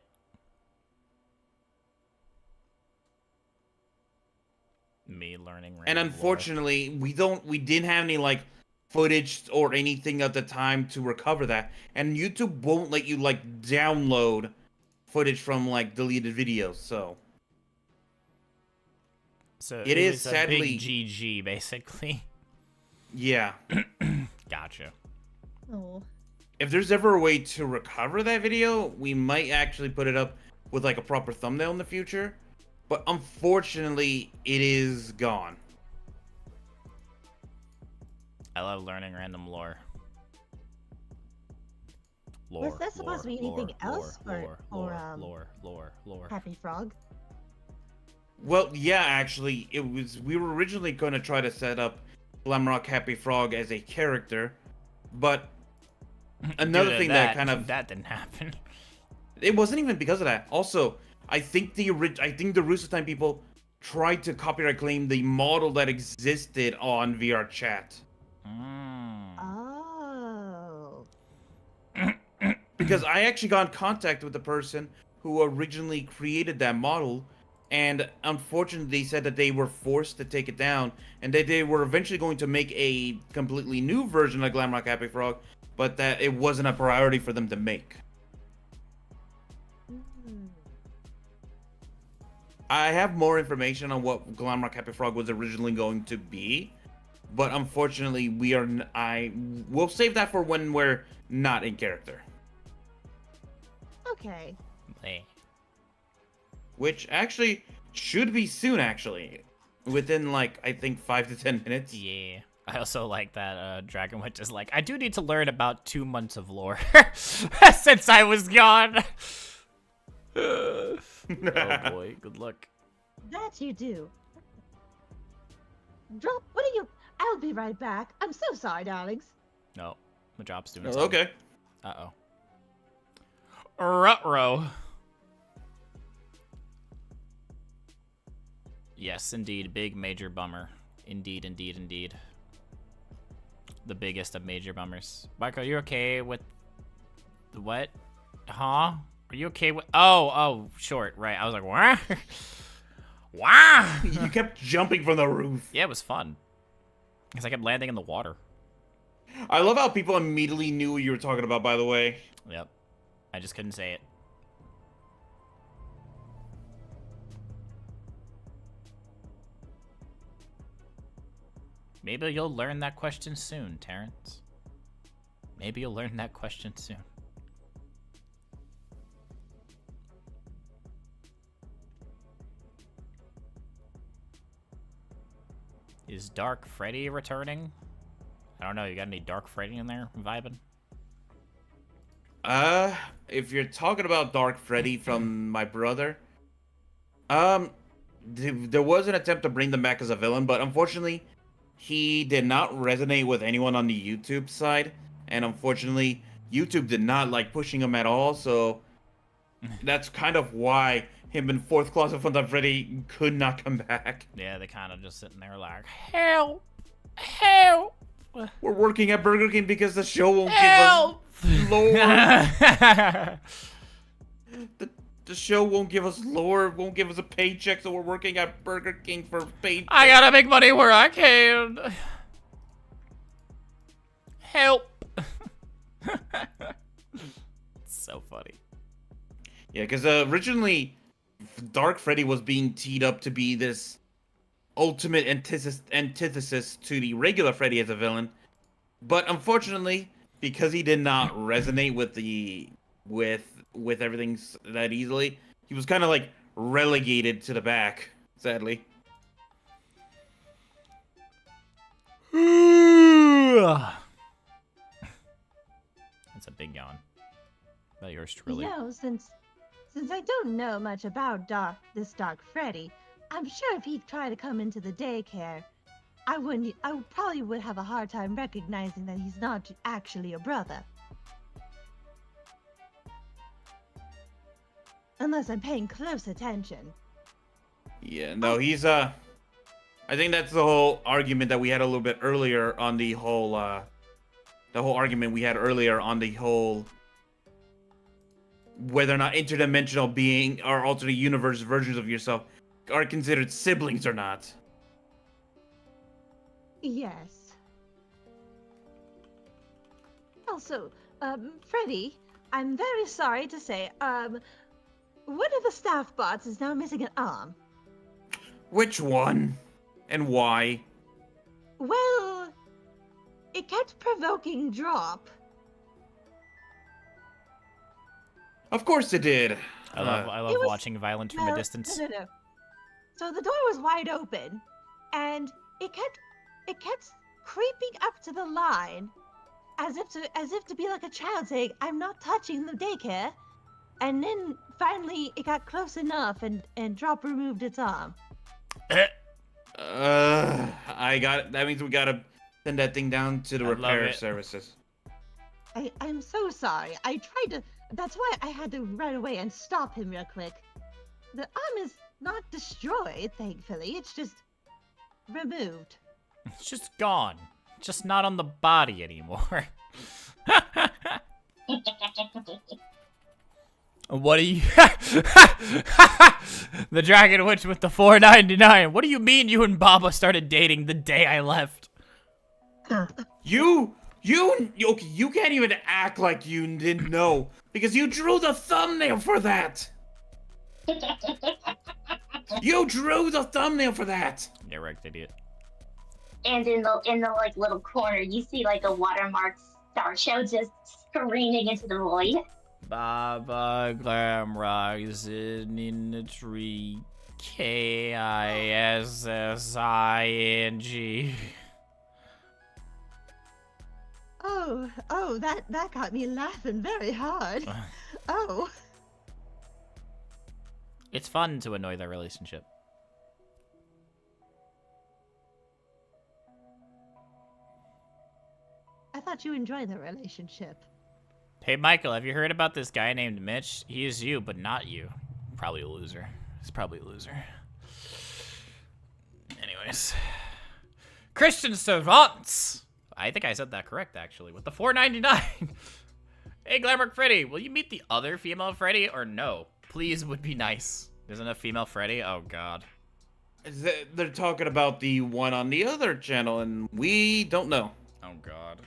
Me learning random And unfortunately, we didn't have any like footage or anything at the time to recover that. And YouTube won't let you like download footage from like deleted videos. So it is was a sadly big GG basically. Yeah. Gotcha. Oh. If there's ever a way to recover that video, we might actually put it up with like a proper thumbnail in the future. But unfortunately, it is gone. I love learning random lore. Was there supposed to be anything else for lore? Happy Frog? Well, yeah, actually, we were originally going to try to set up Glamrock Happy Frog as a character, but another thing that didn't happen. It wasn't even because of that. Also, I think the Rooster Time people tried to copyright claim the model that existed on VR Chat. Oh. Because I actually got in contact with the person who originally created that model, and unfortunately they said that they were forced to take it down, and that they were eventually going to make a completely new version of Glamrock Happy Frog, but that it wasn't a priority for them to make. I have more information on what Glamrock Happy Frog was originally going to be, but unfortunately we'll save that for when we're not in character. Okay. Hey. Which actually should be soon, actually. Within, like, I think 5 to 10 minutes. Yeah. I also like that Dragon Witch is like, I do need to learn about 2 months of lore since I was gone. Oh boy, good luck. That you do. Drop, what are you? I'll be right back. I'm so sorry, darlings. No, my job's doing Oh, something. okay. Uh-oh. Ruh-roh. Yes, indeed. Big major bummer. Indeed, indeed, indeed. The biggest of major bummers. Marco, you okay with the what? Huh? Are you okay with... Oh, short. Right. I was like, what? Wow. You kept jumping from the roof. Yeah, it was fun. Because I kept landing in the water. I love how people immediately knew what you were talking about, by the way. Yep. I just couldn't say it. Maybe you'll learn that question soon, Terrence. Maybe you'll learn that question soon. Is Dark Freddy returning? I don't know. You got any Dark Freddy in there vibing? If you're talking about Dark Freddy from my brother, there was an attempt to bring them back as a villain, but unfortunately, he did not resonate with anyone on the YouTube side, and unfortunately, YouTube did not like pushing him at all, so that's kind of why him in Fourth Closet from Dark Freddy could not come back. Yeah, they kind of just sitting there like, help! Help! We're working at Burger King because the show won't give us lore. The show won't give us lore, won't give us a paycheck, so we're working at Burger King for paycheck. I gotta make money where I can. Help! So funny. Yeah, because originally, Dark Freddy was being teed up to be this ultimate antithesis to the regular Freddy as a villain, but unfortunately, because he did not resonate with everything that easily, he was kind of like relegated to the back, sadly. That's a big yawn. About yours truly. You know, since I don't know much about this Dark Freddy, I'm sure if he'd try to come into the daycare, I probably would have a hard time recognizing that he's not actually a brother. Unless I'm paying close attention. Yeah, no, I think that's the whole argument that we had a little bit earlier on the whole argument we had earlier on the whole whether or not interdimensional being or alternate universe versions of yourself are considered siblings or not. Yes. Also, Freddy, I'm very sorry to say, one of the staff bots is now missing an arm. Which one? And why? Well, it kept provoking drop. Of course it did. I love It was- watching violence from a distance. No. So the door was wide open, and it kept creeping up to the line, as if to be like a child saying, "I'm not touching the daycare." And then finally, it got close enough, and Drop removed its arm. That means we gotta send that thing down to the I love repair it. services. I'm so sorry. I tried to. That's why I had to run away and stop him real quick. The arm is not destroyed, thankfully. It's just removed. It's just gone. Just not on the body anymore. What do you... The Dragon Witch with the $4.99. What do you mean you and Baba started dating the day I left? You can't even act like you didn't know because you drew the thumbnail for that. You drew the thumbnail for that. Yeah, wrecked idiot. And in the like little corner, you see like a watermark star show just screaming into the void. Baba Glam rising in the tree. KISSING. Oh, that got me laughing very hard. Oh. It's fun to annoy their relationship. I thought you enjoyed the relationship. Hey, Michael, have you heard about this guy named Mitch? He is you, but not you. Probably a loser. He's probably a loser. Anyways. Christian Servants! I think I said that correct, actually, with the $4.99. Hey, Glam Freddy, will you meet the other female Freddy or no? Please would be nice. Isn't a female Freddy? Oh, God. They're talking about the one on the other channel, and we don't know. Oh, God.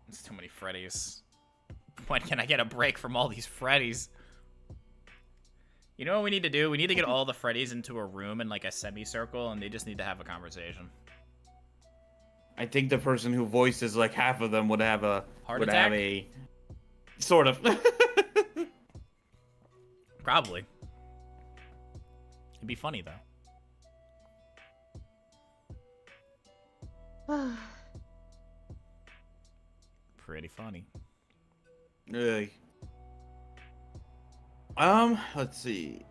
It's too many Freddys. When can I get a break from all these Freddys? You know what we need to do? We need to get all the Freddys into a room in like a semicircle, and they just need to have a conversation. I think the person who voices like half of them would have a Heart attack? Sort of. Probably. It'd be funny though. Pretty funny. Really. Let's see.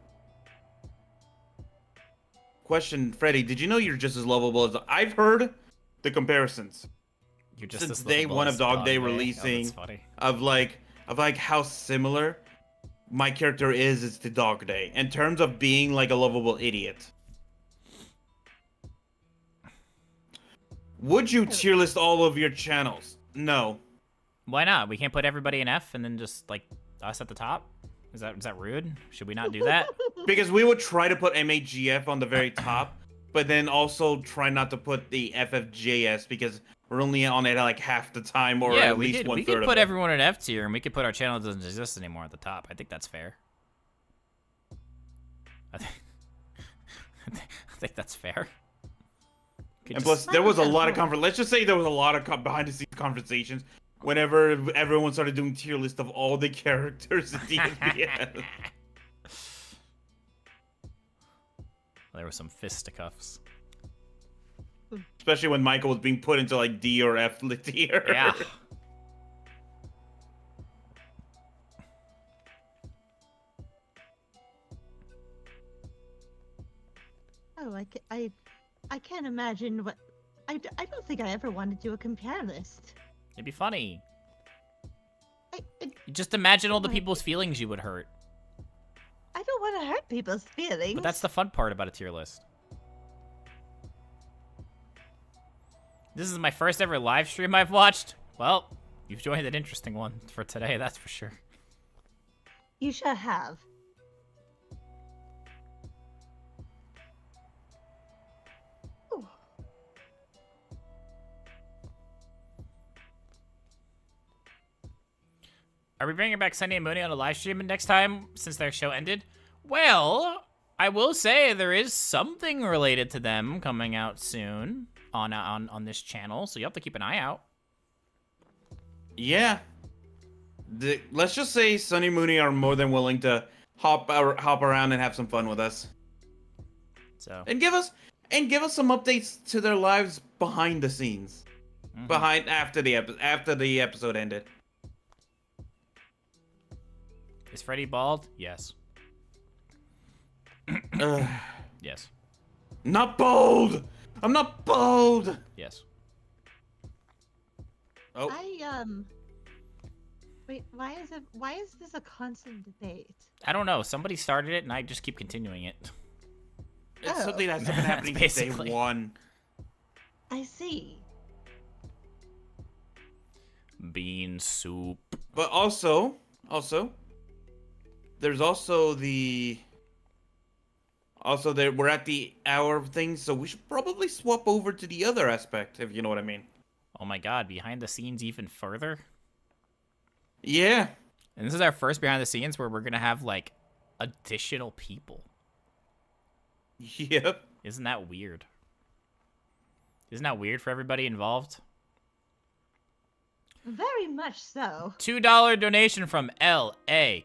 Question, Freddy, did you know you're just as lovable as I've heard the comparisons You're just since as day lovable one as of Dog Day Oh, releasing that's funny. of like how similar my character is to Dog Day in terms of being like a lovable idiot. Would you tier list all of your channels? No. Why not? We can't put everybody in F and then just like us at the top? Is that rude? Should we not do that? Because we would try to put MAGF on the very top, but then also try not to put the FFJS because we're only on it like half the time or Yeah, at we least could, one we third could of put it. everyone in F tier and we could put our channel that doesn't exist anymore at the top. I think that's fair. I think that's fair. Could And just- plus, there was a lot of let's just say there was a lot of behind the scenes conversations whenever everyone started doing tier list of all the characters in TSBS. There were some fisticuffs. Especially when Michael was being put into like D or F tier. Yeah. Oh, I can't imagine what. I don't think I ever wanted to do a compare list. It'd be funny. I Just imagine all the people's feelings you would hurt. don't want to hurt people's feelings. But that's the fun part about a tier list. This is my first ever live stream I've watched. Well, you've joined an interesting one for today, that's for sure. You sure have. Ooh. Are we bringing back Sunny and Mooney on a live stream next time since their show ended? Well, I will say there is something related to them coming out soon on this channel, so you have to keep an eye out. Yeah. Let's just say Sunny Mooney are more than willing to hop around and have some fun with us. So And give us some updates to their lives behind the scenes. After the episode ended. Is Freddy bald? Yes. Yes. Not bold. I'm not bold. Yes. Oh. Wait, why is this a constant debate? I don't know. Somebody started it, and I just keep continuing it. It's something that's been That's happening since day basically- one. I see. Bean soup. But also, there's also we're at the hour of things, so we should probably swap over to the other aspect, if you know what I mean. Oh my god, behind the scenes even further? Yeah. And this is our first behind the scenes where we're gonna have, like, additional people. Yep. Isn't that weird? Isn't that weird for everybody involved? Very much so. $2 donation from LAKGARA.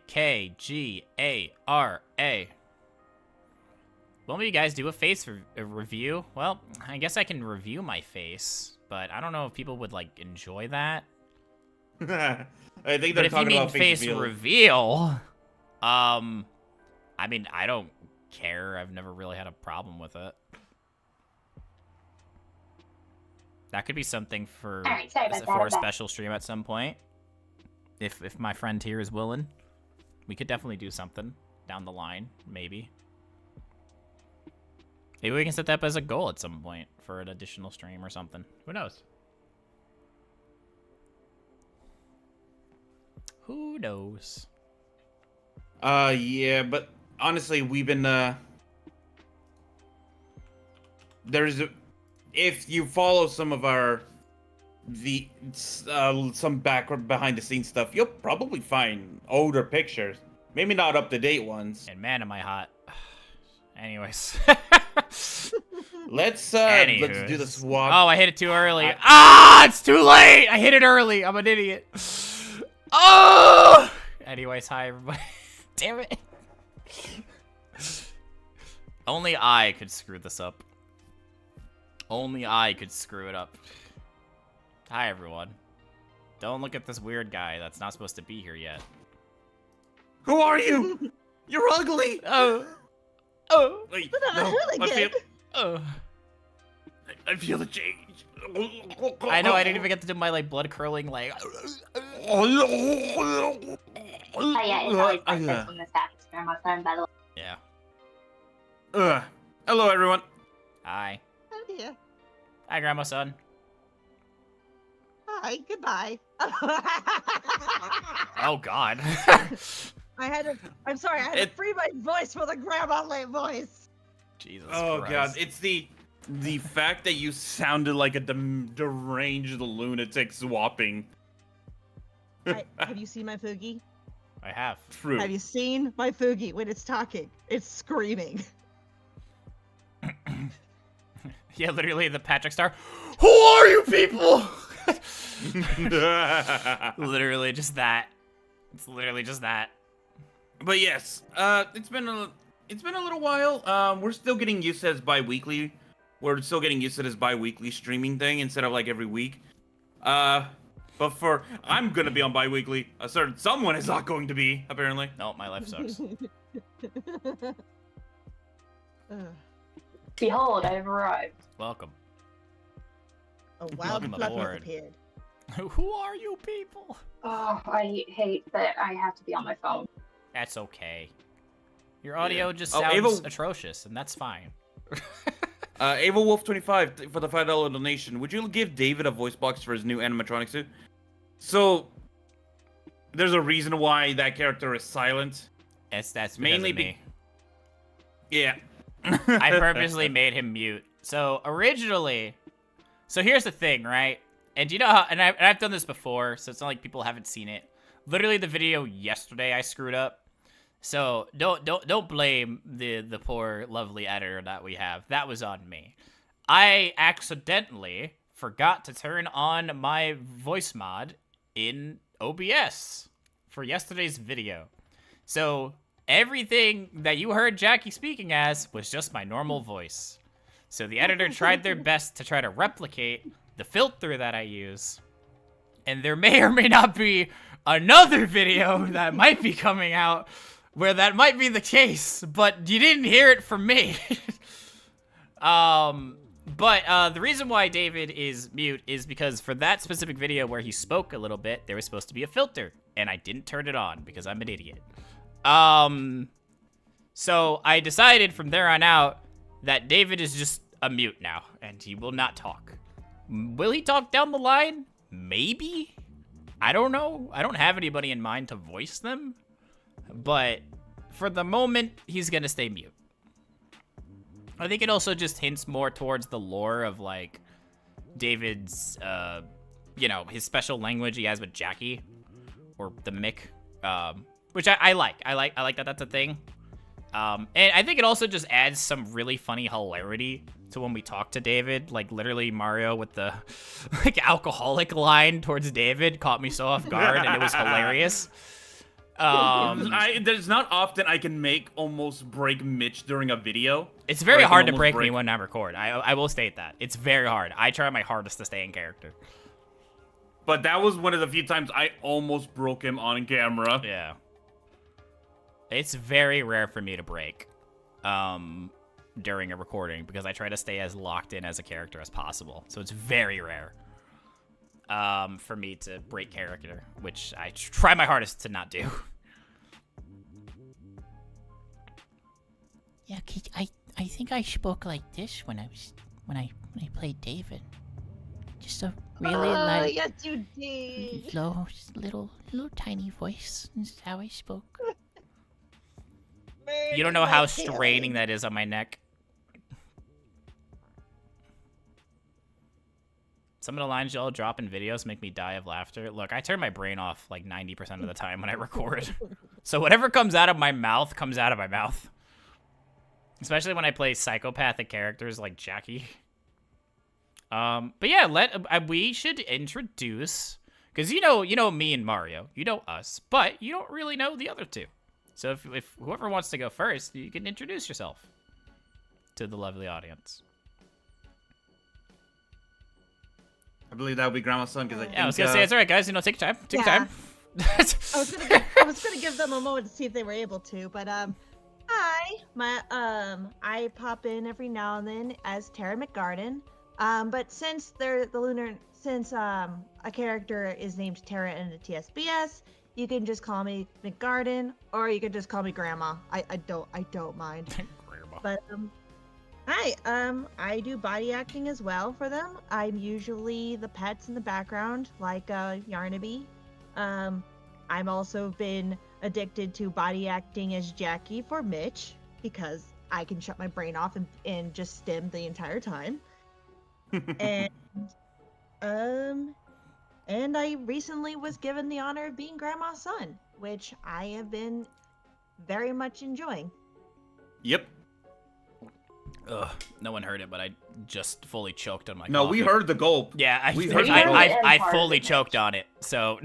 Won't you guys do a face review? Well, I guess I can review my face, but I don't know if people would, like, enjoy that. I think But they're if you talking mean about face reveal, I mean, I don't care. I've never really had a problem with it. That could be something for Alright, sorry about that, for I'm a back. special stream at some point. If my friend here is willing, we could definitely do something down the line, maybe. Maybe we can set that up as a goal at some point for an additional stream or something. Who knows? Who knows? Yeah, but honestly, we've been if you follow some of our some background behind the scenes stuff, you'll probably find older pictures. Maybe not up to date ones. And man, am I hot. Anyways. Let's do the Anywho's. swap. Oh, I hit it too early. It's too late. I hit it early. I'm an idiot. Oh! Anyways, hi everybody. Damn it. Only I could screw this up. Only I could screw it up. Hi everyone. Don't look at this weird guy that's not supposed to be here yet. Who are you? You're ugly. Oh. Wait, But I'm a hooligan. I feel the change. I know, I didn't even get to do my, like, blood curling, like... Oh yeah, it's always like this when this happens, Grandma son, by the way. Yeah. Hello, everyone. Hi. Oh dear. Hi, Grandma son. Hi, goodbye. Oh, God. I'm sorry, I had to free my voice for the grandma late voice. Jesus Oh Christ. God, it's the fact that you sounded like a deranged lunatic swapping. Have you seen my Foogie? I have. True. Have you seen my Foogie when it's talking? It's screaming. Yeah, literally the Patrick Star. Who are you people? Literally just that. It's literally just that. But yes, it's been a little while. We're still getting used to this bi-weekly. We're still getting used to this bi-weekly streaming thing instead of like every week. But I'm gonna be on bi-weekly. Someone is not going to be, apparently. No, my life sucks. Behold, I have arrived. Welcome. A wild Welcome fluff aboard. appeared. Who are you people? Oh, I hate that I have to be on my phone. That's okay. Your audio just Oh, sounds Ava- atrocious, and that's fine. Ava Wolf 25 for the $5 donation. Would you give David a voice box for his new animatronic suit? So, there's a reason why that character is silent. That's Mainly because of me. Yeah. I purposely made him mute. So originally, so here's the thing, right? And you know how, and I've done this before, so it's not like people haven't seen it. Literally, the video yesterday I screwed up. So don't blame the poor lovely editor that we have. That was on me. I accidentally forgot to turn on my voice mod in OBS for yesterday's video. So everything that you heard Jackie speaking as was just my normal voice. So the editor tried their best to try to replicate the filter that I use. And there may or may not be another video that might be coming out where that might be the case, but you didn't hear it from me. But the reason why David is mute is because for that specific video where he spoke a little bit, there was supposed to be a filter, and I didn't turn it on because I'm an idiot. So I decided from there on out that David is just a mute now, and he will not talk. Will he talk down the line? Maybe. I don't know. I don't have anybody in mind to voice them, but for the moment, he's gonna stay mute. I think it also just hints more towards the lore of, like, David's, you know, his special language he has with Jackie, or the Mick, which I like. I like that that's a thing. And I think it also just adds some really funny hilarity to when we talk to David. Like, literally, Mario with the, like, alcoholic line towards David caught me so off guard, and it was hilarious. There's not often I can almost break Mitch during a video. It's very hard to break me when I record. I will state that. It's very hard. I try my hardest to stay in character. But that was one of the few times I almost broke him on camera. Yeah. It's very rare for me to break during a recording because I try to stay as locked in as a character as possible. So it's very rare for me to break character, which I try my hardest to not do. Yeah, I think I spoke like this when I played David. Just a really like yes, you did. low, little tiny voice. Is how I spoke. You don't know how straining that is on my neck. Some of the lines y'all drop in videos make me die of laughter. Look, I turn my brain off like 90% of the time when I record. So whatever comes out of my mouth comes out of my mouth. Especially when I play psychopathic characters like Jackie. But yeah, we should introduce, because you know me and Mario, you know us, but you don't really know the other two. So if whoever wants to go first, you can introduce yourself to the lovely audience. I believe that would be Grandma's son, because I was gonna say, it's all right, guys. You know, take your time. Take your time. I was gonna give them a moment to see if they were able to, but hi, I pop in every now and then as Tara McGarden. But since a character is named Tara in the TSBS, you can just call me McGarden, or you can just call me Grandma. I don't mind. Grandma. But hi, I do body acting as well for them. I'm usually the pets in the background, like Yarnaby. I'm also been addicted to body acting as Jackie for Mitch, because I can shut my brain off and just stim the entire time. And I recently was given the honor of being Grandma's son, which I have been very much enjoying. Yep. Ugh, no one heard it, but I just fully choked on my No, coffee. we heard the gulp. Yeah, I I fully choked on it, so...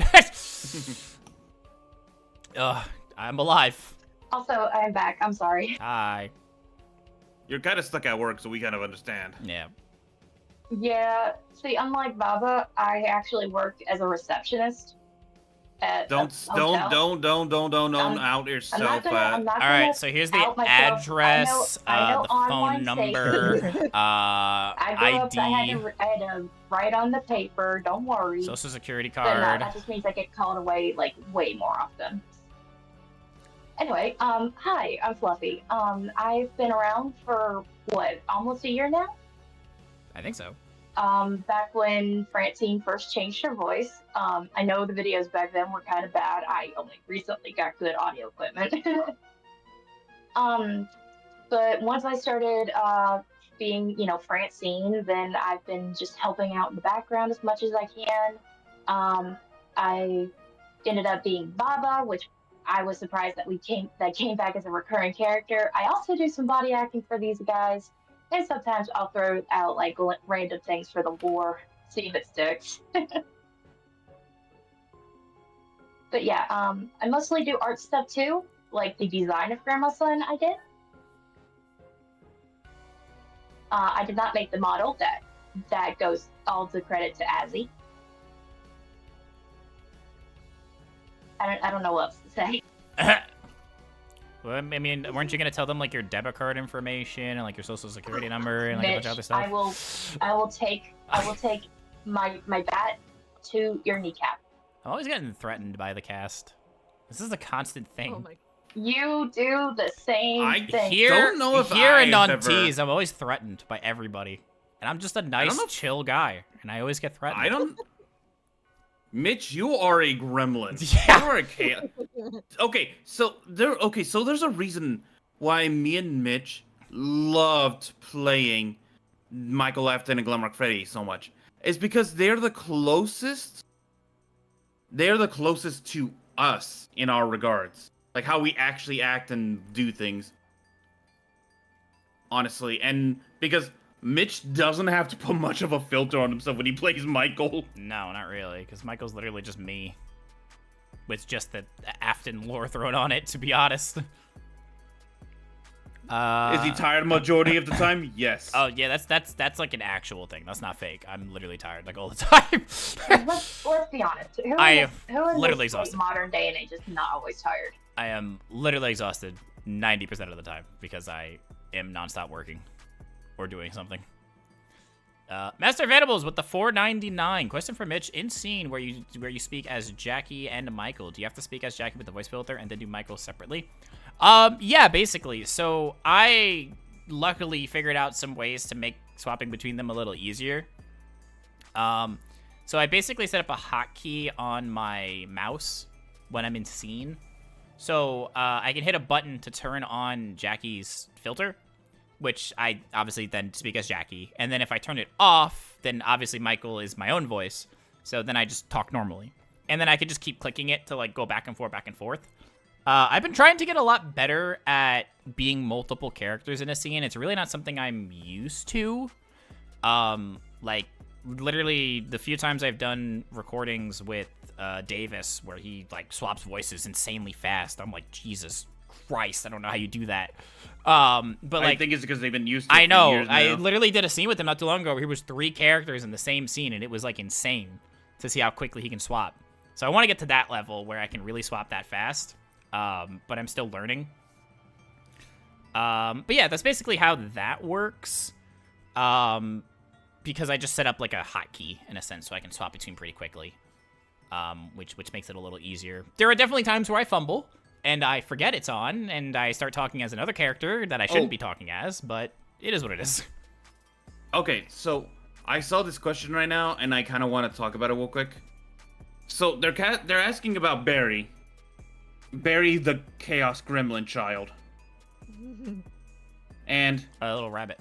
I'm alive. Also, I'm back. I'm sorry. Hi. You're kind of stuck at work, so we kind of understand. Yeah. Yeah. See, unlike Baba, I actually work as a receptionist at Don't a hotel. out yourself. I'm not All right, gonna so here's the out myself. address, I know the phone online number, I grew up, ID, I had to write on the paper. Don't worry. social security But card. that just means I get called away like way more often. Anyway, hi, I'm Fluffy. I've been around for what, almost a year now? I think so. Back when Francine first changed her voice. I know the videos back then were kind of bad. I only recently got good audio equipment. But once I started being, Francine, then I've been just helping out in the background as much as I can. I ended up being Baba, which I was surprised that came back as a recurring character. I also do some body acting for these guys, and sometimes I'll throw out like random things for the lore, see if it sticks. But yeah, I mostly do art stuff too, like the design of Grandma's Son I did. I did not make the model. That goes all the credit to Azzy. I don't know what else to say. Well, I mean, weren't you gonna tell them like your debit card information and like your social security number and like a bunch of other stuff? I will take my bat to your kneecap. I'm always getting threatened by the cast. This is a constant thing. Oh my. You do the same thing. Don't know if here and on I've ever- Tees, I'm always threatened by everybody, and I'm just a nice, know- chill guy, and I always get threatened. I don't. Mitch, you are a gremlin. Yeah. You are a chaos. Okay, so there's a reason why me and Mitch loved playing Michael Afton and Glam Freddy so much. It's because they're the closest. They're the closest to us in our regards, like how we actually act and do things. Honestly, and because Mitch doesn't have to put much of a filter on himself when he plays Michael. No, not really, because Michael's literally just me, with just the Afton lore thrown on it. To be honest. Is he tired majority of the time? Yes. Oh yeah, that's like an actual thing. That's not fake. I'm literally tired like all the time. Let's be honest. Who in literally this, like, exhausted. modern day and age is not always tired? I am literally exhausted 90% of the time because I am nonstop working or doing something. Master of Animals with the $4.99. Question for Mitch: in scene where you speak as Jackie and Michael, do you have to speak as Jackie with the voice filter and then do Michael separately? Yeah, basically. So I luckily figured out some ways to make swapping between them a little easier. So I basically set up a hotkey on my mouse when I'm in scene. So I can hit a button to turn on Jackie's filter, which I obviously then speak as Jackie. And then if I turn it off, then obviously Michael is my own voice. So then I just talk normally. And then I can just keep clicking it to like go back and forth. I've been trying to get a lot better at being multiple characters in a scene. It's really not something I'm used to. Like literally the few times I've done recordings with Davis where he like swaps voices insanely fast, I'm like, Jesus Christ, I don't know how you do that. But like, I think it's because they've been used to it I for know. years now. I literally did a scene with him not too long ago where he was 3 characters in the same scene, and it was like insane to see how quickly he can swap. So I want to get to that level where I can really swap that fast. But I'm still learning. But yeah, that's basically how that works. Because I just set up like a hotkey in a sense, so I can swap between pretty quickly. Which makes it a little easier. There are definitely times where I fumble and I forget it's on, and I start talking as another character that I shouldn't be talking as, but it is what it is. Okay, so I saw this question right now, and I kind of want to talk about it real quick. So they're asking about Barry the Chaos Gremlin child, and A little rabbit.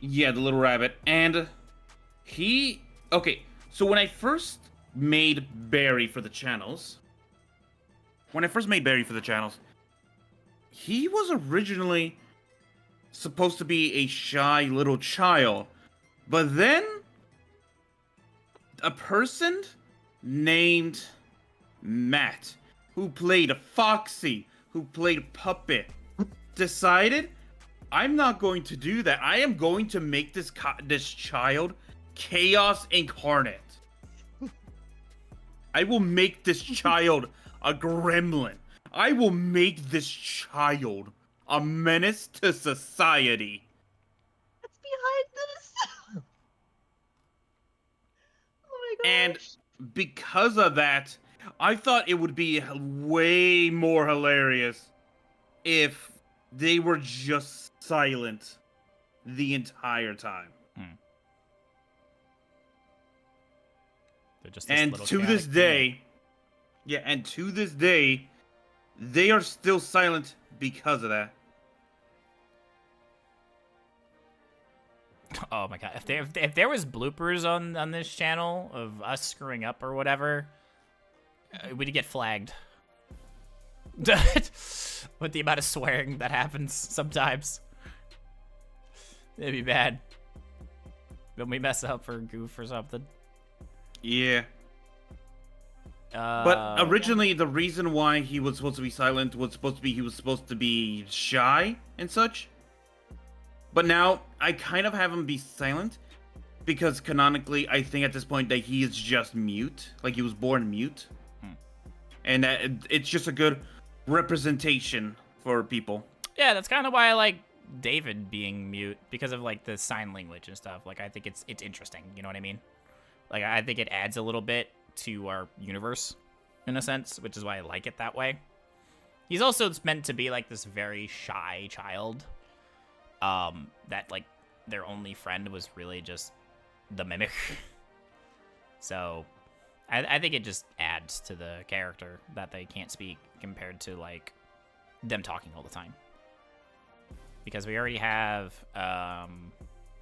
yeah, the little rabbit, and okay. So when I first made Barry for the channels, he was originally supposed to be a shy little child, but then a person named Matt, who played Foxy, who played Puppet, decided, I'm not going to do that. I am going to make this child chaos incarnate. I will make this child a gremlin. I will make this child a menace to society. What's behind this? Oh my gosh. And because of that, I thought it would be way more hilarious if they were just silent the entire time. They're just this And little to this chaotic day, yeah, and to this day, they are still silent because of that. team. Oh my god! If there was bloopers on this channel of us screwing up or whatever, we'd get flagged. With the amount of swearing that happens sometimes, it'd be bad. When we mess up or goof or something. Yeah. But originally, the reason why he was supposed to be silent was supposed to be he was supposed to be shy and such. But now I kind of have him be silent because canonically, I think at this point that he is just mute, like he was born mute, and that it's just a good representation for people. Yeah, that's kind of why I like David being mute, because of like the sign language and stuff. Like I think it's interesting. You know what I mean? Like I think it adds a little bit to our universe in a sense, which is why I like it that way. He's also meant to be like this very shy child, that like their only friend was really just the mimic. So I think it just adds to the character that they can't speak compared to like them talking all the time. Because we already have,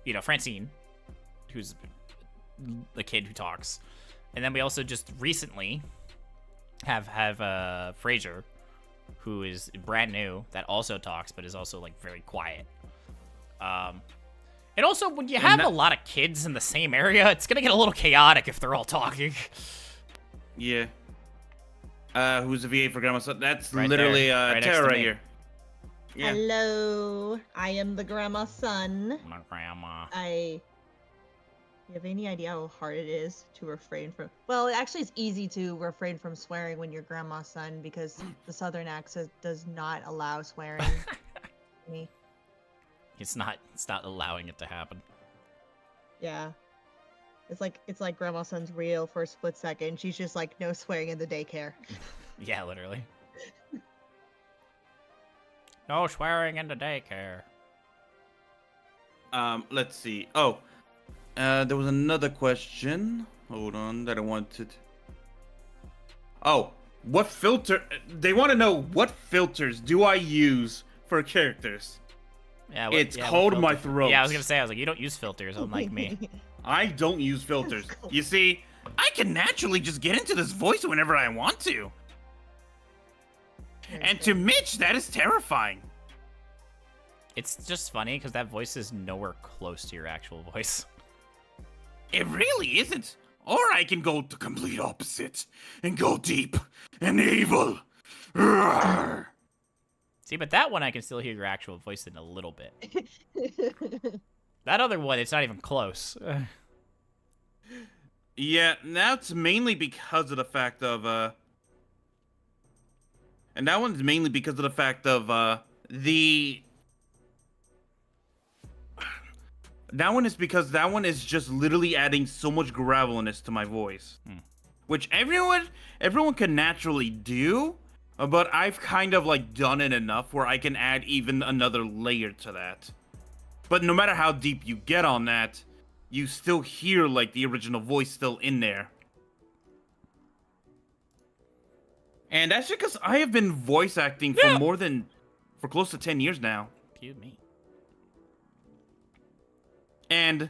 you know, Francine, who's the kid who talks. And then we also just recently have Fraser, who is brand new, that also talks, but is also like very quiet. And also, when you have a lot of kids in the same area, it's gonna get a little chaotic if they're all talking. Yeah. Who's the VA for Grandma? So that's Right literally there, right next Tara to right me. here. Yeah. Hello, I am the grandma's son. My grandma. You have any idea how hard it is to refrain from? Well, actually, it's easy to refrain from swearing when you're grandma's son because the southern accent does not allow swearing. Me. It's not allowing it to happen. Yeah. It's like grandma's son's real for a split second. She's just like, no swearing in the daycare. Yeah, literally. No swearing in the daycare. Let's see. Oh, there was another question. Hold on, that I wanted. Oh, what filter? They want to know what filters do I use for characters? Yeah, It's what cold in my filter? throat. Yeah, I was gonna say, I was like, you don't use filters, unlike me. I don't use filters. You see, I can naturally just get into this voice whenever I want to. And to Mitch, that is terrifying. It's just funny because that voice is nowhere close to your actual voice. It really isn't. Or I can go the complete opposite and go deep and evil. Roar. See, but that one I can still hear your actual voice in a little bit. That other one, it's not even close. Yeah, that's mainly because of the fact of, and that one's mainly because of the fact of, that one is because that one is just literally adding so much graveliness to my voice. Which everyone can naturally do, but I've kind of like done it enough where I can add even another layer to that. But no matter how deep you get on that, you still hear like the original voice still in there. And that's because I have been voice acting for close to 10 years now. Excuse me. And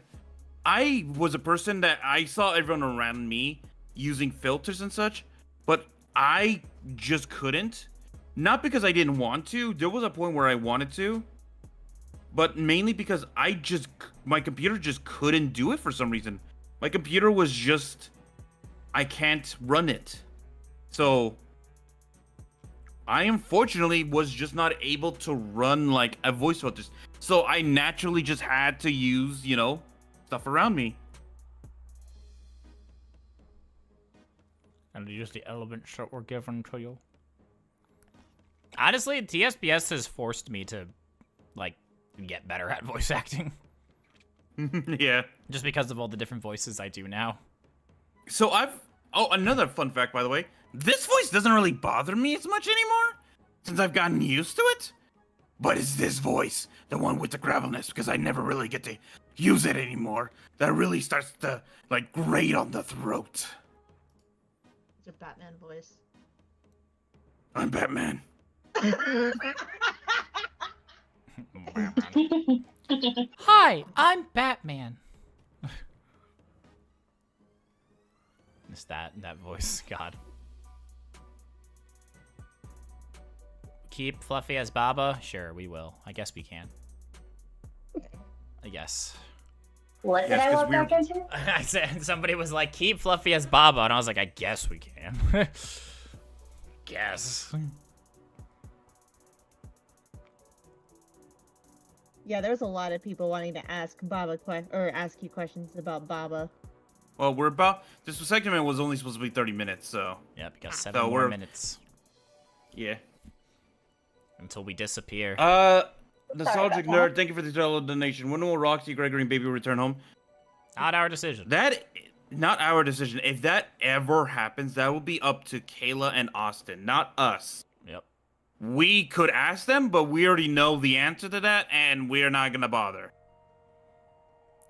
I was a person that I saw everyone around me using filters and such, but I just couldn't. Not because I didn't want to. There was a point where I wanted to, but mainly because my computer just couldn't do it for some reason. My computer was just, I can't run it. So I unfortunately was just not able to run like a voice filter. So I naturally just had to use, you know, stuff around me. And use the elements that were given to you. Honestly, TSBS has forced me to, like, get better at voice acting. Yeah. Just because of all the different voices I do now. So another fun fact, by the way. This voice doesn't really bother me as much anymore, since I've gotten used to it. But it's this voice, the one with the gravelness, because I never really get to use it anymore, that really starts to, like, grate on the throat. Mr. Batman voice. I'm Batman. Hi, I'm Batman. It's that voice, God. Keep Fluffy as Baba? Sure, we will. I guess we can. I guess. What did Yes, I 'cause walk we're- back into? I said somebody was like, keep Fluffy as Baba, and I was like, I guess we can. Guess. Yeah, there's a lot of people wanting to ask ask you questions about Baba. Well, this segment was only supposed to be 30 minutes, so Yep, we got 7 more we're- minutes yeah. until we disappear. Nostalgic about that. Nerd, thank you for the $2 donation. When will Roxy, Gregory, and Baby return home? Not our decision. Not our decision. If that ever happens, that will be up to Kayla and Austin, not us. Yep. We could ask them, but we already know the answer to that, and we're not gonna bother.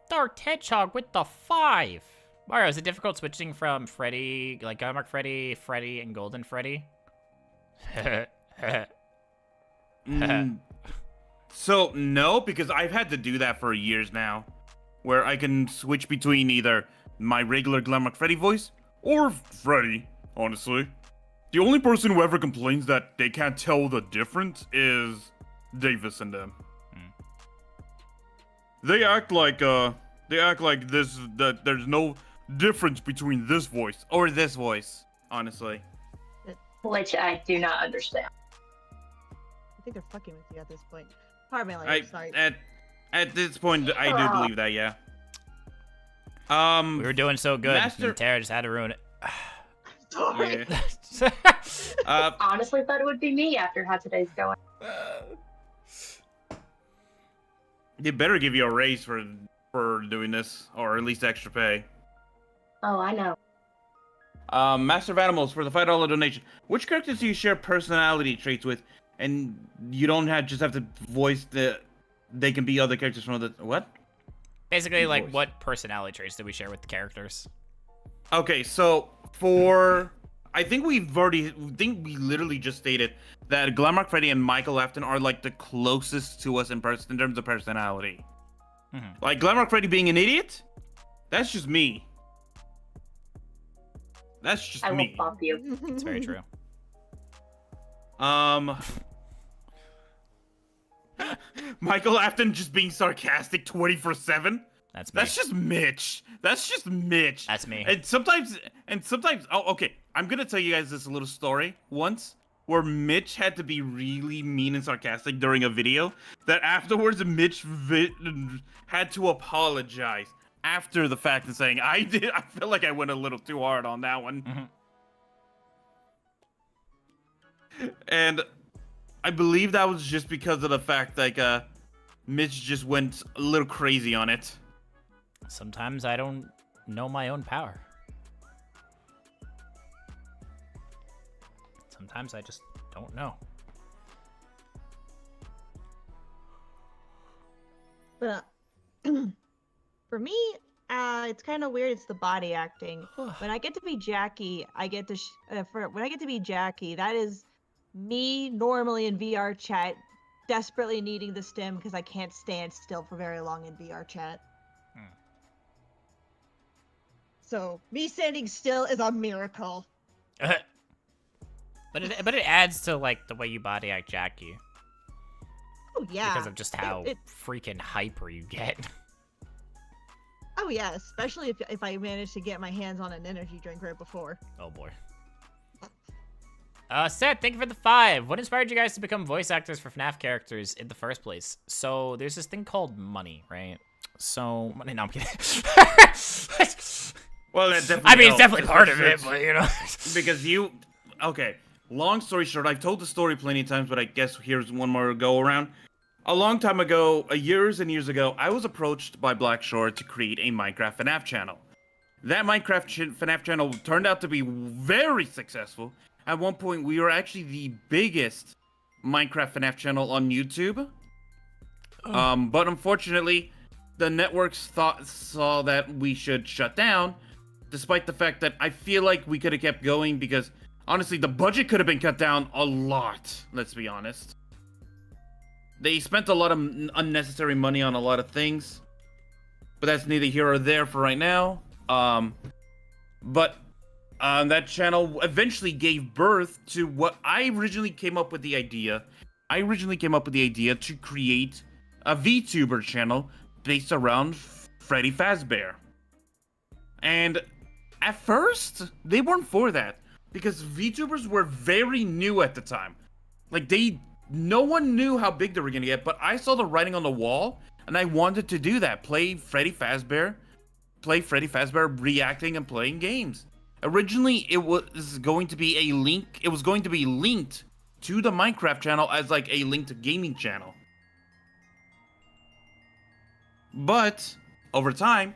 Dark Hedgehog with the 5. Mario, is it difficult switching from Freddy, like Glamrock Freddy, Freddy, and Golden Freddy? So, no, because I've had to do that for years now, where I can switch between either my regular Glamrock Freddy voice or Freddy, honestly. The only person who ever complains that they can't tell the difference is Davis and them. They act like that there's no difference between this voice or this voice, honestly. Which I do not understand. I think they're fucking with you at this point. Pardon me, like, sorry. At this point, I do believe that, yeah. We were doing so good, Master- and Tara just had to ruin it. Sorry. Yeah. Honestly thought it would be me after how today's going. They better give you a raise for doing this, or at least extra pay. Oh, I know. Master of Animals for the $5 donation. Which characters do you share personality traits with, and you don't just have to voice they can be other characters from other what? Basically, like, Voice. what personality traits did we share with the characters? Okay, so I think we literally just stated that Glamrock Freddy and Michael Afton are like the closest to us in terms of personality. Mhm. Like Glamrock Freddy being an idiot, that's just me. That's just I will me. bump you. It's very true. Michael Afton just being sarcastic 24/7. That's me. That's just Mitch. That's just Mitch. That's me. And sometimes, oh, okay. I'm gonna tell you guys this little story once where Mitch had to be really mean and sarcastic during a video. That afterwards, Mitch had to apologize after the fact and saying, I feel like I went a little too hard on that one. And I believe that was just because of the fact like Mitch just went a little crazy on it. Sometimes I don't know my own power. Sometimes I just don't know. But for me, it's kind of weird. It's the body acting. When I get to be Jackie, I get to when I get to be Jackie, that is me normally in VR chat, desperately needing the stim because I can't stand still for very long in VR chat. So me standing still is a miracle. But it adds to like the way you body act Jackie Oh yeah. because of just how it- freaking hyper you get. Oh yeah, especially if I manage to get my hands on an energy drink right before. Oh boy. Seth, thank you for the 5. What inspired you guys to become voice actors for FNAF characters in the first place? So there's this thing called money, right? So money. No, I'm kidding. Well, that definitely. I mean, it's helps, definitely part of it, especially- but you know. because okay. Long story short, I've told the story plenty of times, but I guess here's one more go around. A long time ago, years and years ago, I was approached by Blackshore to create a Minecraft FNAF channel. That Minecraft FNAF channel turned out to be very successful. At one point, we were actually the biggest Minecraft FNAF channel on YouTube. But unfortunately, the networks saw that we should shut down, despite the fact that I feel like we could have kept going because honestly, the budget could have been cut down a lot. Let's be honest. They spent a lot of unnecessary money on a lot of things, but that's neither here or there for right now. That channel eventually gave birth to what I originally came up with the idea. I originally came up with the idea to create a VTuber channel based around Freddy Fazbear. And at first, they weren't for that because VTubers were very new at the time. Like no one knew how big they were gonna get, but I saw the writing on the wall and I wanted to do that. Play Freddy Fazbear reacting and playing games. Originally, it was going to be linked to the Minecraft channel as like a linked gaming channel. But over time,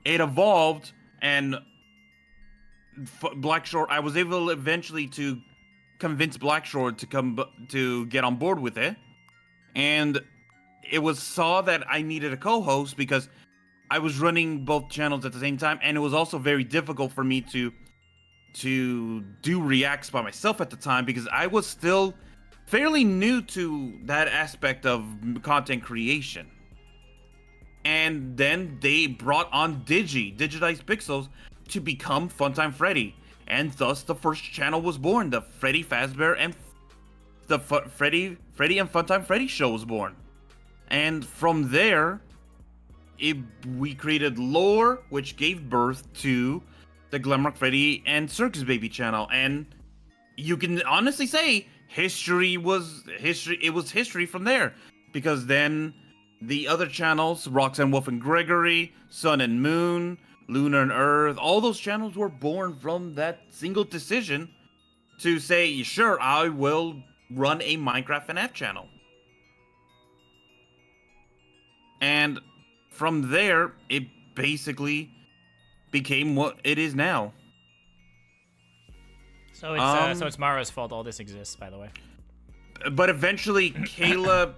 it evolved, and I was able eventually to convince Blackshore to get on board with it, and it was saw that I needed a co-host because I was running both channels at the same time, and it was also very difficult for me to do reacts by myself at the time because I was still fairly new to that aspect of content creation. And then they brought on Digitized Pixels, to become Funtime Freddy, and thus the first channel was born. The Freddy Fazbear and the Freddy and Funtime Freddy show was born. And from there, we created lore, which gave birth to the Glam Freddy and Circus Baby channel. And you can honestly say history was history. It was history from there, because then the other channels, Roxanne Wolf and Gregory, Sun and Moon, Lunar and Earth, all those channels were born from that single decision to say, sure, I will run a Minecraft FNAF channel. And from there, it basically became what it is now. So it's Mara's fault all this exists, by the way. But eventually, Kayla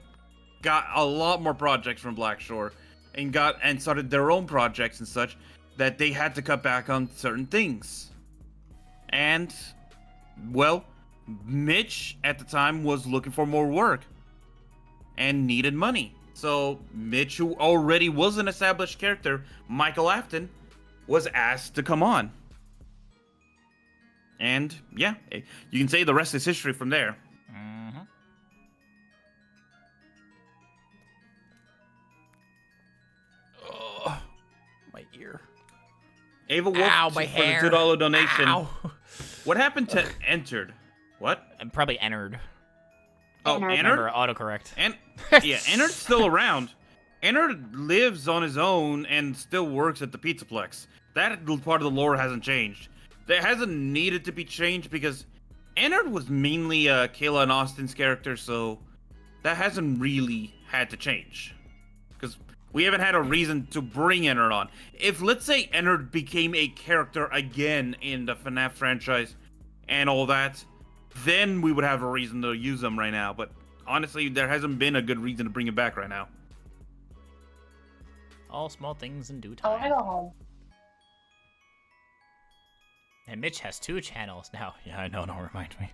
got a lot more projects from Blackshore and started their own projects and such, that they had to cut back on certain things. And, well, Mitch at the time was looking for more work and needed money. So Mitch, who already was an established character, Michael Afton, was asked to come on. And yeah, you can say the rest is history from there. Mm-hmm. Oh, my ear. Ava Wolf, Ow, my for hair. the $2 donation. Ow. What happened to entered? What? I'm probably entered. Oh, Ennard. entered? Remember, autocorrect. And yeah, Ennard's still around. Ennard lives on his own and still works at the Pizzaplex. That part of the lore hasn't changed. That hasn't needed to be changed because Ennard was mainly Kayla and Austin's character, so that hasn't really had to change. Because we haven't had a reason to bring Ennard on. If, let's say, Ennard became a character again in the FNAF franchise and all that, then we would have a reason to use them right now. But honestly, there hasn't been a good reason to bring it back right now. All small things in due I want to time. go home. And Mitch has 2 channels now. Yeah, I know, don't remind me.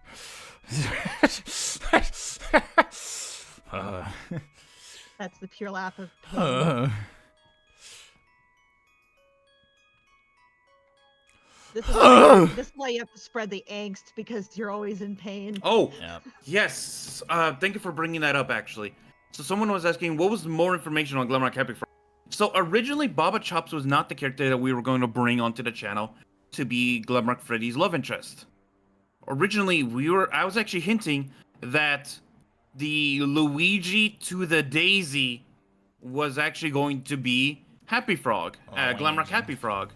That's the pure laugh of pain. This is why you have to spread the angst, because you're always in pain. Oh, Yep. yes. Thank you for bringing that up, actually. So someone was asking, what was more information on Glamrock Happy Frog? So originally, Baba Chops was not the character that we were going to bring onto the channel to be Glamrock Freddy's love interest. Originally, I was actually hinting that the Luigi to the Daisy was actually going to be Happy Frog, Glamrock Happy Frog.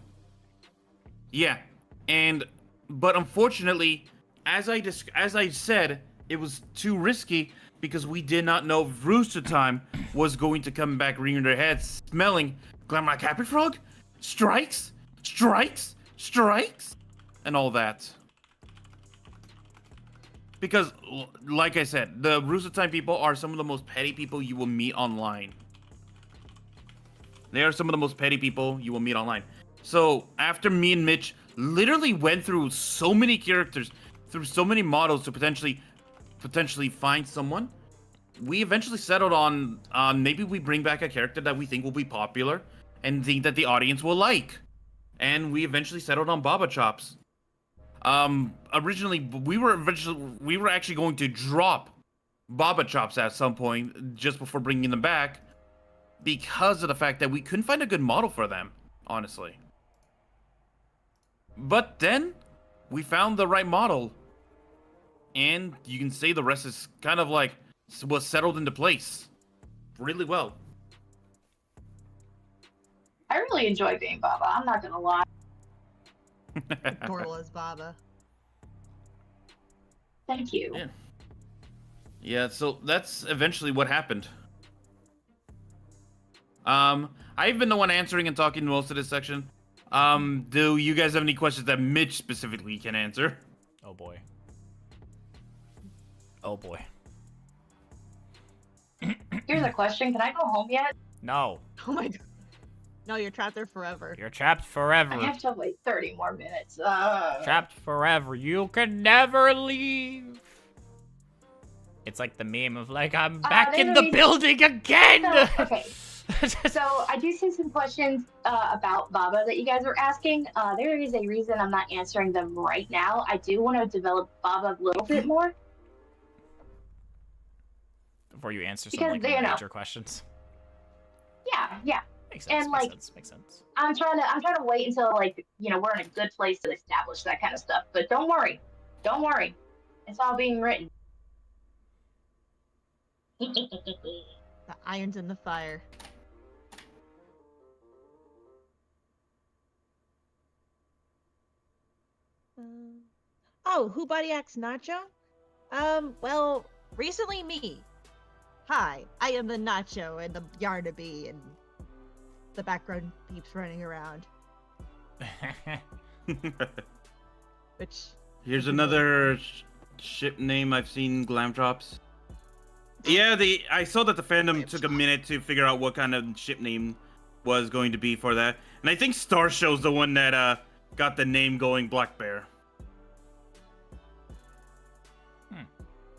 Yeah, but unfortunately, as I said, it was too risky because we did not know if Rooster Time was going to come back rearing their heads, smelling Glamrock Happy Frog, strikes, and all that. Because, like I said, the Rooster Time people are some of the most petty people you will meet online. They are some of the most petty people you will meet online. So after me and Mitch literally went through so many characters, through so many models to potentially find someone, we eventually settled on maybe we bring back a character that we think will be popular and think that the audience will like. And we eventually settled on Baba Chops. Originally we were actually going to drop Baba Chops at some point just before bringing them back because of the fact that we couldn't find a good model for them, honestly. But then we found the right model, and you can say the rest is kind of like was settled into place really well. I really enjoy being Baba. I'm not gonna lie. Adorable as Baba. Thank you. Yeah. Yeah, so that's eventually what happened. I've been the one answering and talking most of this section. Do you guys have any questions that Mitch specifically can answer? Oh boy. Oh boy. Here's a question. Can I go home yet? No. Oh my god. No, you're trapped there forever. You're trapped forever. I have to wait 30 more minutes. Trapped forever. You can never leave. It's like the meme of like, I'm back in the building again! So, okay. So I do see some questions about Baba that you guys are asking. There is a reason I'm not answering them right now. I do want to develop Baba a little bit more. Before you answer some Because like they know. major questions. Yeah. Makes sense, And, makes like, sense, makes sense. I'm trying to wait until, like, you know, we're in a good place to establish that kind of stuff. But don't worry. It's all being written. The iron's in the fire. Oh, who body acts Nacho? Well, recently me. Hi, I am the Nacho and the Yarnaby and the background peeps running around. Which... Here's another ship name I've seen Glam Drops. Yeah, I saw that the fandom took a minute to figure out what kind of ship name was going to be for that. And I think Star Show's the one that got the name going, Black Bear.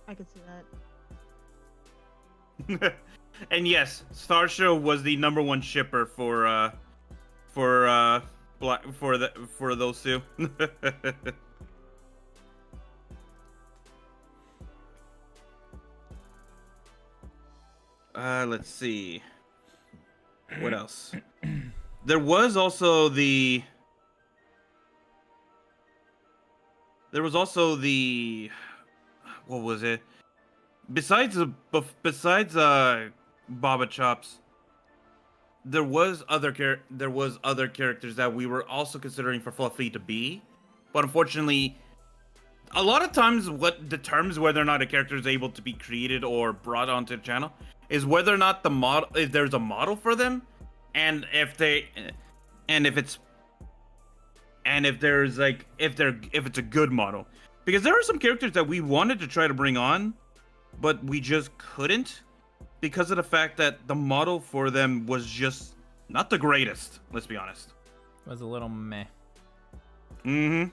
I could see that. And yes, Star Show was the #1 shipper for those two. Let's see. What else? There was also the what was it? Besides Baba Chops, there was other characters that we were also considering for Fluffy to be, but unfortunately, a lot of times what determines whether or not a character is able to be created or brought onto the channel is whether or not if there's a model for them, and if it's a good model. Because there are some characters that we wanted to try to bring on, but we just couldn't because of the fact that the model for them was just not the greatest, let's be honest. Was a little meh. Mm-hmm.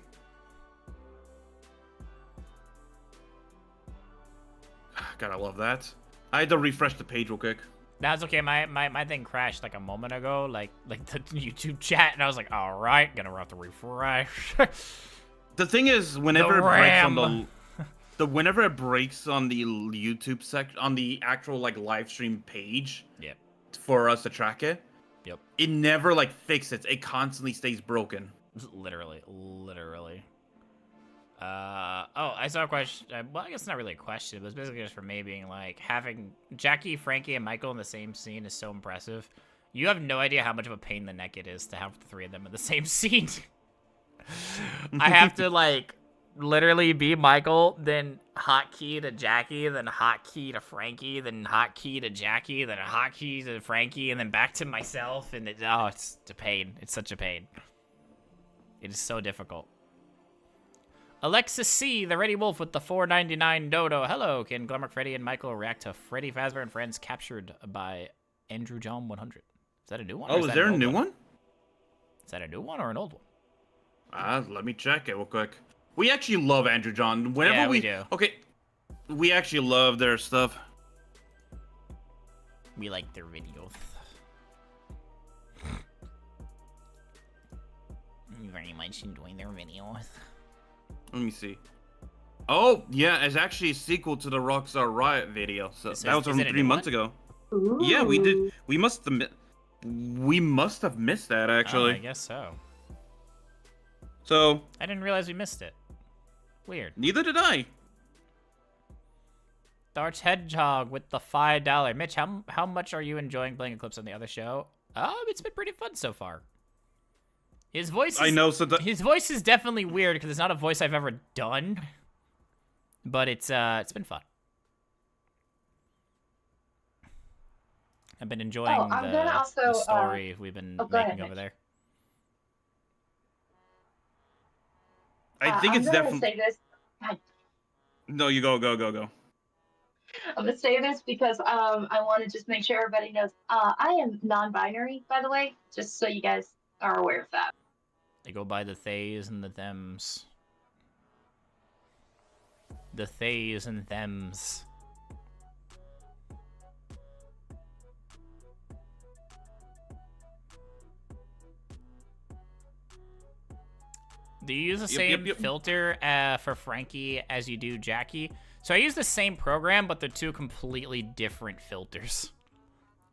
God, I love that. I had to refresh the page real quick. That's okay. My thing crashed like a moment ago, like the YouTube chat, and I was like, all right, gonna have to refresh. The thing is, whenever it breaks on the YouTube section, on the actual like live stream page, yep, for us to track it, yep, it never like fixes. It constantly stays broken. Literally. Oh, I saw a question. Well, I guess it's not really a question, but it's basically just for me being like, having Jackie, Frankie, and Michael in the same scene is so impressive. You have no idea how much of a pain in the neck it is to have the three of them in the same scene. I have to, like, literally be Michael, then hotkey to Jackie, then hotkey to Frankie, then hotkey to Jackie, then hotkey to Frankie, and then back to myself, and it's a pain. It's such a pain. It is so difficult. Alexis C, the Ready Wolf with the $4.99 dodo. Hello, can Glam Freddy and Michael react to Freddy Fazbear and Friends captured by Andrew John 100? Is that a new one? Oh, is there a new one? Is that a new one or an old one? Let me check it real quick. We actually love Andrew John. Whenever Yeah, we do. Okay, we actually love their stuff. We like their videos. Very much enjoying their videos. Let me see. Oh, yeah, it's actually a sequel to the Rockstar Riot video. So that was from 3 months ago. Ooh. Yeah, we did. We must have missed that, actually. Oh, I guess so. So, I didn't realize we missed it. Weird. neither did I. Darch Hedgehog with the $5. Mitch, how much are you enjoying playing Eclipse on the other show? It's been pretty fun so far. His voice is, I know, his voice is definitely weird because it's not a voice I've ever done. But it's been fun. I've been enjoying I'm gonna also, the story we've been go making ahead, over Mitch. there. I think it's I'm gonna definitely. say this. No, you go. I'm gonna say this because I want to just make sure everybody knows I am non-binary, by the way, just so you guys are aware of that. They go by the theys and the thems. The theys and thems. Do you use the same filter for Frankie as you do Jackie? So I use the same program, but they're two completely different filters.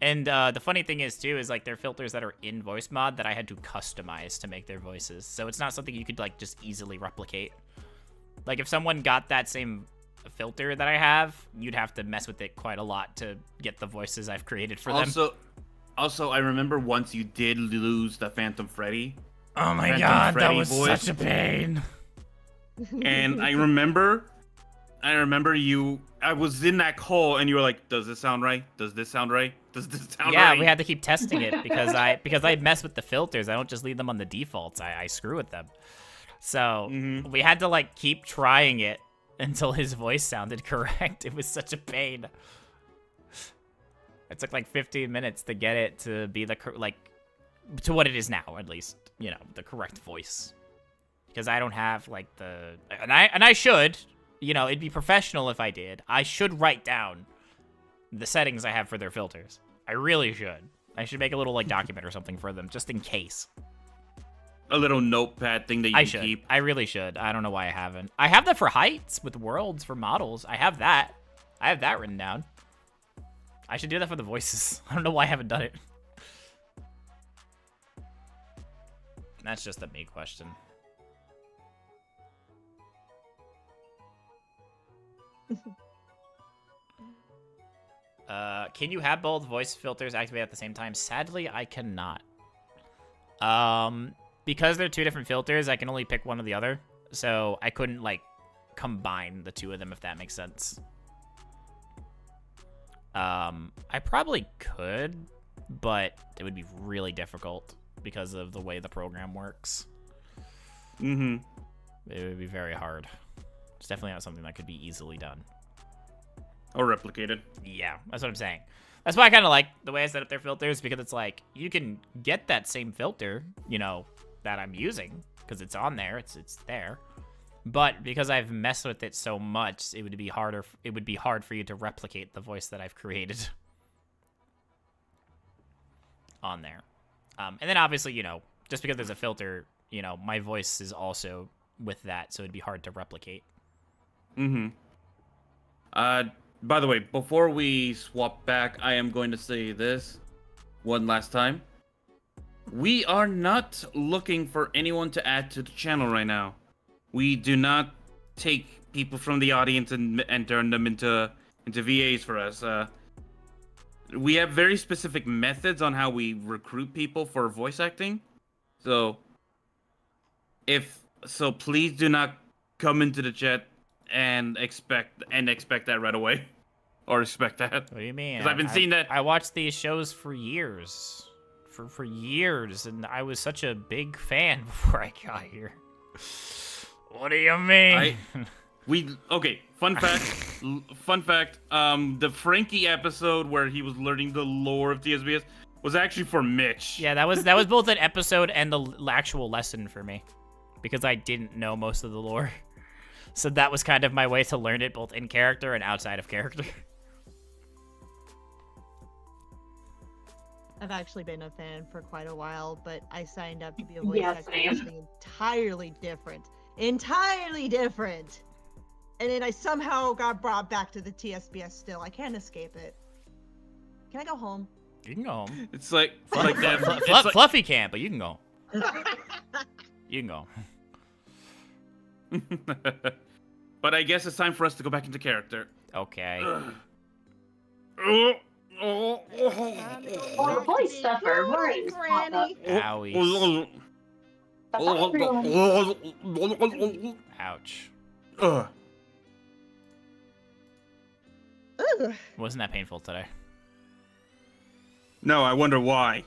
And the funny thing is, too, is like they're filters that are in voice mod that I had to customize to make their voices. So it's not something you could like just easily replicate. Like if someone got that same filter that I have, you'd have to mess with it quite a lot to get the voices I've created for them. Also, I remember once you did lose the Phantom Freddy. Oh my Phantom god, that Freddy was voice. such a pain. And I remember I was in that call and you were like, does this sound right? Does this sound right? Does this sound right? Yeah, we had to keep testing it because I mess with the filters. I don't just leave them on the defaults. I screw with them. So we had to like keep trying it until his voice sounded correct. It was such a pain. It took like 15 minutes to get it to be the to what it is now, at least, you know, the correct voice. Because I don't have like and I should, you know, it'd be professional if I did. I should write down the settings I have for their filters. I really should. I should make a little like document or something for them just in case. A little notepad thing that you can keep. I really should. I don't know why I haven't. I have that for heights with worlds for models. I have that. I have that written down. I should do that for the voices. I don't know why I haven't done it. That's just a me question. Can you have both voice filters activated at the same time? Sadly, I cannot. Because they're two different filters, I can only pick one or the other. So I couldn't, like, combine the two of them, if that makes sense. I probably could, but it would be really difficult because of the way the program works. Mm-hmm. It would be very hard. It's definitely not something that could be easily done. Or replicated. Yeah, that's what I'm saying. That's why I kind of like the way I set up their filters, because it's like, you can get that same filter, you know, that I'm using, because it's on there, it's there. But because I've messed with it so much, it would be hard for you to replicate the voice that I've created on there. And then obviously, you know, just because there's a filter, you know, my voice is also with that, so it'd be hard to replicate. Mm-hmm. By the way, before we swap back, I am going to say this one last time. We are not looking for anyone to add to the channel right now. We do not take people from the audience and turn them into VAs for us. We have very specific methods on how we recruit people for voice acting. So please do not come into the chat and expect that right away, or expect that. What do you mean? Because I've been seeing that. I watched these shows for years, for years, and I was such a big fan before I got here. What do you mean? Okay. Fun fact. The Frankie episode where he was learning the lore of TSBS. was actually for Mitch. Yeah, that was both an episode and the actual lesson for me, because I didn't know most of the lore. So that was kind of my way to learn it both in character and outside of character. I've actually been a fan for quite a while, but I signed up to be a voice Yeah, actor for same. something entirely different. Entirely different! And then I somehow got brought back to the TSBS still. I can't escape it. Can I go home? You can go home. It's like that. It's like- Fluffy can't, but you can go. You can go. But I guess it's time for us to go back into character. Okay. Oh, voice stuffer. Right. Just pop up. Owie. That's everyone. Ouch. Ugh. Ugh. Wasn't that painful today? No, I wonder why.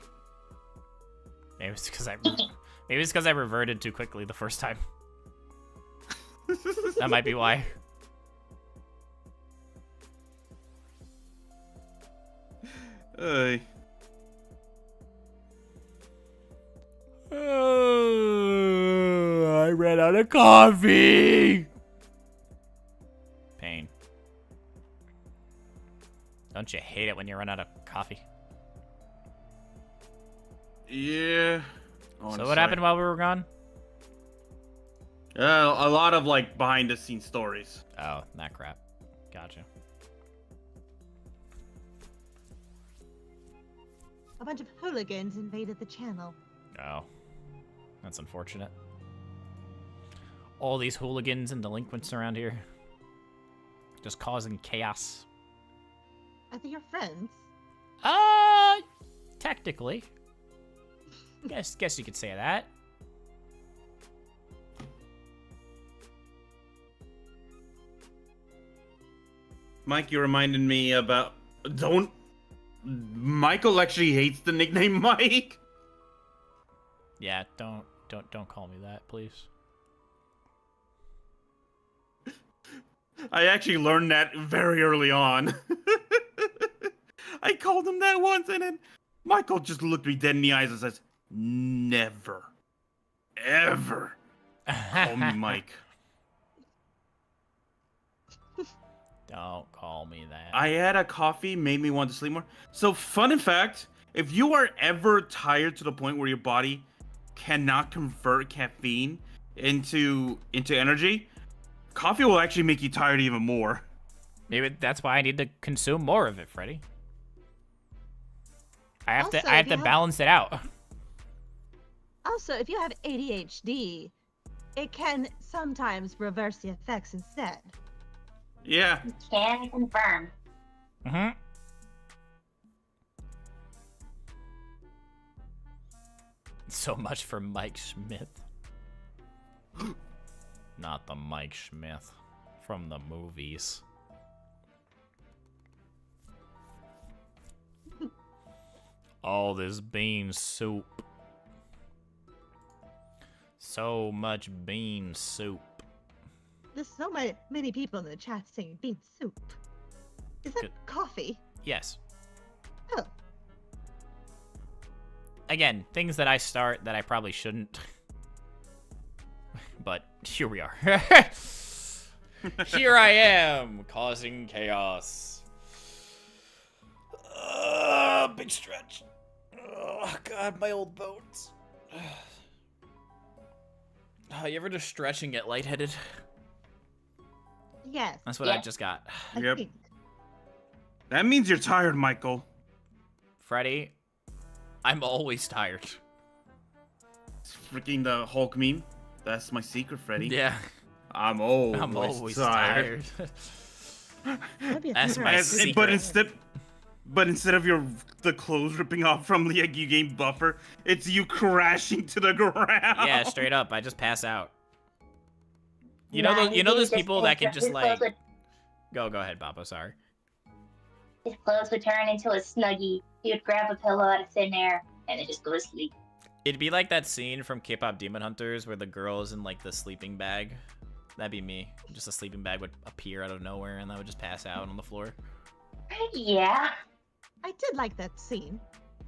Maybe it's because I reverted too quickly the first time. That might be why. Hey. I ran out of coffee. Pain. Don't you hate it when you run out of coffee? Yeah. So what happened while we were gone? A lot of like behind the scenes stories. Oh, that crap. Gotcha. A bunch of hooligans invaded the channel. Oh. That's unfortunate. All these hooligans and delinquents around here. Just causing chaos. I think you're friends. Technically. Guess you could say that. Mike, you reminded me about Michael actually hates the nickname Mike. Yeah, don't call me that, please. I actually learned that very early on. I called him that once, and then Michael just looked me dead in the eyes and says, "Never, ever call me Mike." Don't call me that. I had a coffee, made me want to sleep more. So, fun fact, if you are ever tired to the point where your body cannot convert caffeine into energy, coffee will actually make you tired even more. Maybe that's why I need to consume more of it, Freddy. I have Also, to if you have- balance it out. Also, if you have ADHD, it can sometimes reverse the effects instead. Yeah. Can confirm. Mm-hmm. So much for Mike Smith. Not the Mike Smith from the movies. All this bean soup. So much bean soup. There's so many people in the chat saying bean soup. Is that Good. coffee? Yes. Oh. Again, things that I start that I probably shouldn't. But here we are. Here I am, causing chaos. Big stretch. Oh, God, my old bones. You ever just stretch and get lightheaded? Yes. That's what I just got. I Yep. think. That means you're tired, Michael. Freddy, I'm always tired. It's freaking the Hulk meme. That's my secret, Freddy. Yeah, I'm I'm always always tired. tired. That'd be a That's good my idea. secret. But instead of the clothes ripping off from the you game buffer, it's you crashing to the ground. Yeah, straight up, I just pass out. You know, Nah, you know he those just- people that can his just like clothes go ahead, Babo. Sorry. His clothes would turn into a snuggie. He would grab a pillow out of thin air and then just go to sleep. It'd be like that scene from K-pop Demon Hunters where the girl is in like the sleeping bag. That'd be me. Just a sleeping bag would appear out of nowhere and I would just pass out on the floor. Yeah. I did like that scene.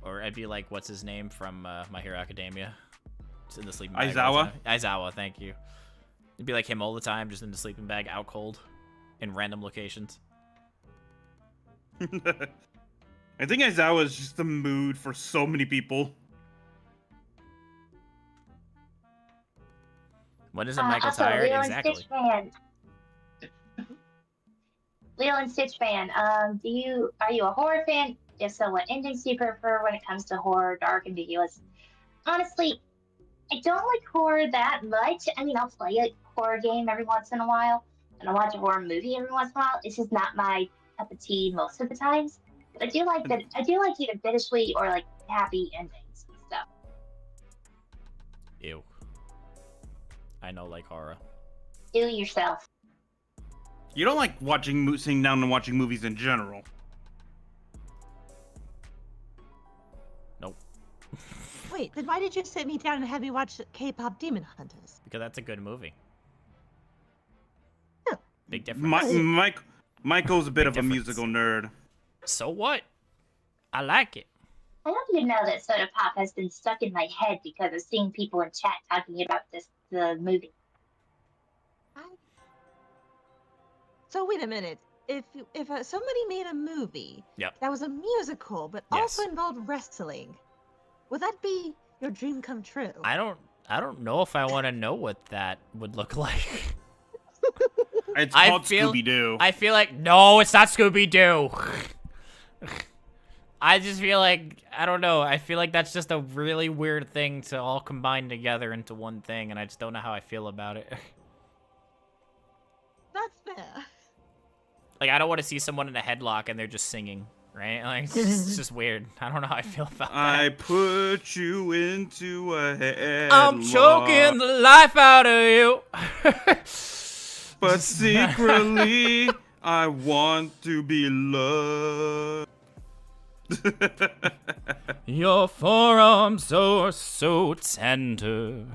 Or I'd be like, what's his name from My Hero Academia? Just in the sleeping bag. Aizawa? Aizawa, thank you. It'd be like him all the time, just in the sleeping bag, out cold, in random locations. I think Aizawa is just the mood for so many people. When isn't Michael also, tired? Lilo Exactly. and Stitch fan. Lilo and Stitch fan. Are you a horror fan? If so, what endings do you prefer when it comes to horror, dark, ambiguous? Honestly, I don't like horror that much. I mean, I'll play a horror game every once in a while, and I'll watch a horror movie every once in a while. It's just not my cup of tea most of the times. But I do like that. I do like either bittersweet or like happy endings and stuff. Ew. I know, like horror. Do yourself. You don't like sitting down and watching movies in general. Nope. Wait, then why did you sit me down and have me watch K-pop Demon Hunters? Because that's a good movie. No. Big difference. Michael's a bit Big of difference. a musical nerd. So what? I like it. I don't even know that Soda Pop has been stuck in my head because of seeing people in chat talking about the movie. So wait a minute. If somebody made a movie Yep. that was a musical but Yes. also involved wrestling, would that be your dream come true? I don't know if I want to know what that would look like. It's I called feel- Scooby-Doo. I feel like, no, it's not Scooby-Doo. I just feel like, I don't know, I feel like that's just a really weird thing to all combine together into one thing, and I just don't know how I feel about it. That's fair. Like, I don't want to see someone in a headlock and they're just singing, right? Like, it's just weird. I don't know how I feel about that. I put you into a headlock. I'm choking the life out of you. But secretly, I want to be loved. Your forearms are so tender.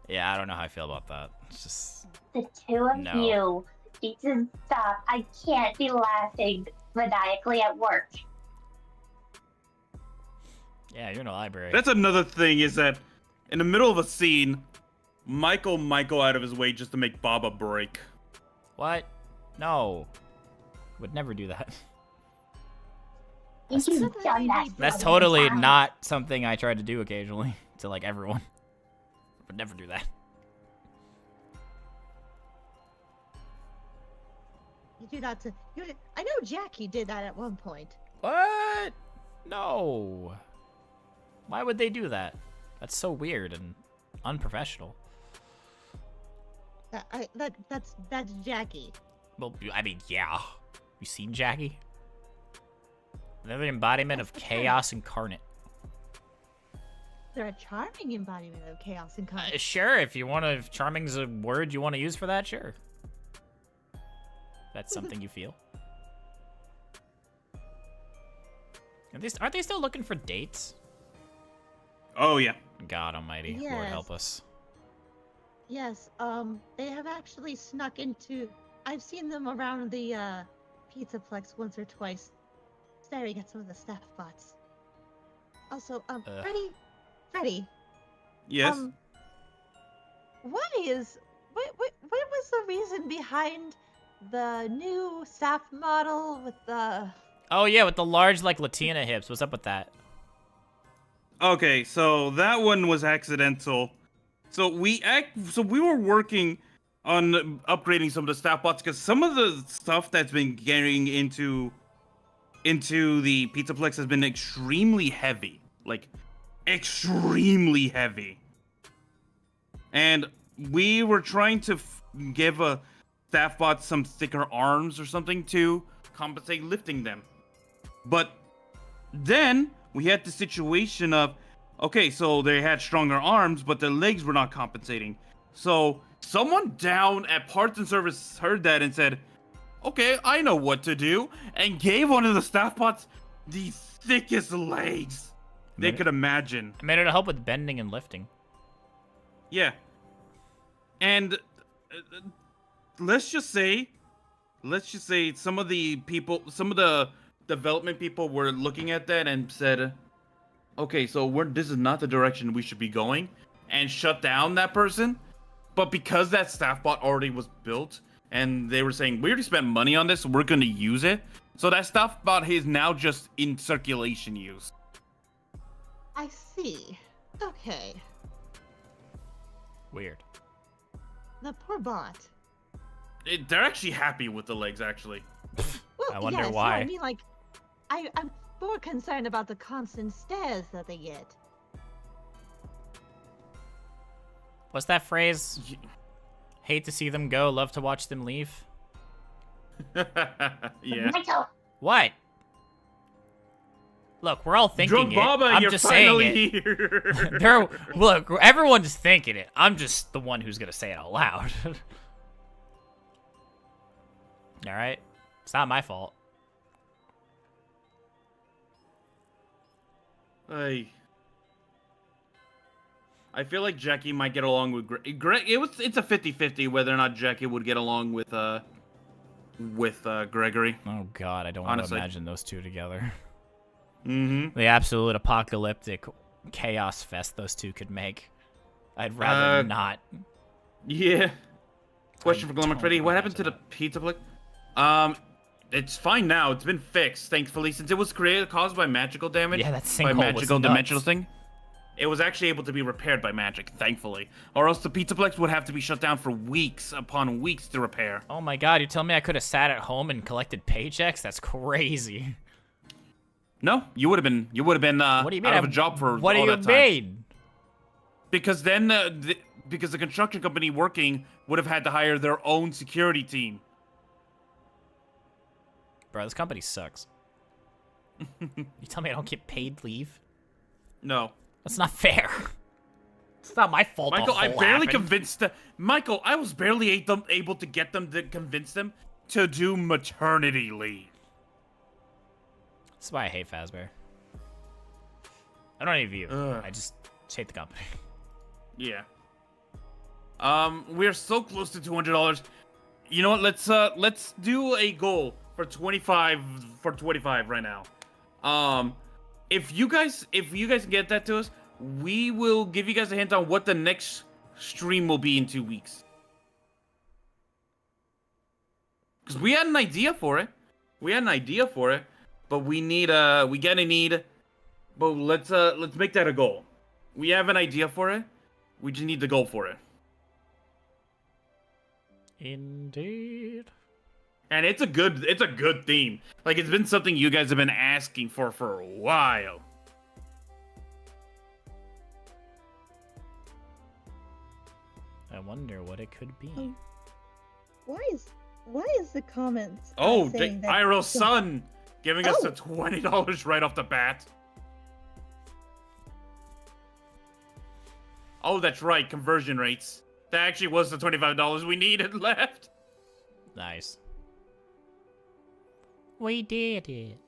Yeah, I don't know how I feel about that. It's just... The two of No. you need to stop. I can't be laughing maniacally at work. Yeah, you're in a library. That's another thing, is that in the middle of a scene, Michael might go out of his way just to make Bob a break. What? No. Would never do that. You've done that. That's so many totally times. not something I try to do occasionally to, like, everyone. Would never do that. You do not to. I know Jackie did that at one point. What? No. Why would they do that? That's so weird and unprofessional. That's Jackie. Well, I mean, yeah. You seen Jackie? They're the embodiment of chaos incarnate. They're a charming embodiment of chaos and conflict. Sure, if you want to, if charming's a word you want to use for that, sure. That's something you feel. Aren't they still looking for dates? Oh, yeah. God almighty, Lord Yes. help us. Yes, they have actually snuck into. I've seen them around the Pizzaplex once or twice, staring at some of the staff bots. Also, Freddy. Yes. What was the reason behind the new staff model with the? Oh yeah, with the large like Latina hips. What's up with that? Okay, so that one was accidental. So we were working on upgrading some of the staff bots because some of the stuff that's been getting into the Pizzaplex has been extremely heavy. Like, extremely heavy. And we were trying to give a staff bot some thicker arms or something to compensate lifting them. But then we had the situation of, okay, so they had stronger arms, but their legs were not compensating. So someone down at Parts and Service heard that and said, okay, I know what to do, and gave one of the staff bots the thickest legs they could imagine. I made it to help with bending and lifting. Yeah. And let's just say some of the development people were looking at that and said, okay, so this is not the direction we should be going, and shut down that person. But because that staff bot already was built, and they were saying, we already spent money on this, we're going to use it. So that staff bot is now just in circulation use. I see. Okay. Weird. The poor bot. They're actually happy with the legs, actually. Well, I wonder yes, why. I mean, like, I'm more concerned about the constant stares that they get. What's that phrase? Hate to see them go, love to watch them leave. Yeah. Michael, What? Look, we're all thinking Drunk it. Baba, I'm you're just saying finally it. here. Look, everyone's thinking it. I'm just the one who's gonna say it out loud. All right, it's not my fault. I feel like Jackie might get along with Greg. It's a 50-50 whether or not Jackie would get along with Gregory. Oh God, I don't want to Honestly. imagine those two together. Mm-hmm. The absolute apocalyptic chaos fest those two could make. I'd rather not. Yeah. Question for Glam don't Freddy: what happened to the imagine pizza flick? It's fine now. It's been fixed, thankfully, since it was caused by magical damage. Yeah, that by sinkhole was magical nuts. dimensional thing. It was actually able to be repaired by magic, thankfully, or else the Pizzaplex would have to be shut down for weeks upon weeks to repair. Oh my God, you're telling me I could have sat at home and collected paychecks? That's crazy. No, you would have been What do you mean? out of a job for What do all you that time. mean? Because then, because the construction company working would have had to hire their own security team. Bro, this company sucks. You tell me I don't get paid leave? No. That's not fair. It's not my fault. Michael, the I whole barely happened. convinced them. Michael, I was barely able to get them to convince them to do maternity leave. That's why I hate Fazbear. I don't hate you. Ugh. I just hate the company. Yeah. We're so close to $200. You know what? Let's do a goal for 25 right now. If you guys can get that to us, we will give you guys a hint on what the next stream will be in 2 weeks. Because we had an idea for it. But we need but let's make that a goal. We have an idea for it. We just need to go for it. Indeed. And it's a good theme. Like, it's been something you guys have been asking for a while. I wonder what it could be. Why is the comments Oh, saying that Iroh don't- Sun giving us Oh. the $20 right off the bat. Oh, that's right, conversion rates. That actually was the $25 we needed left. Nice. We did it.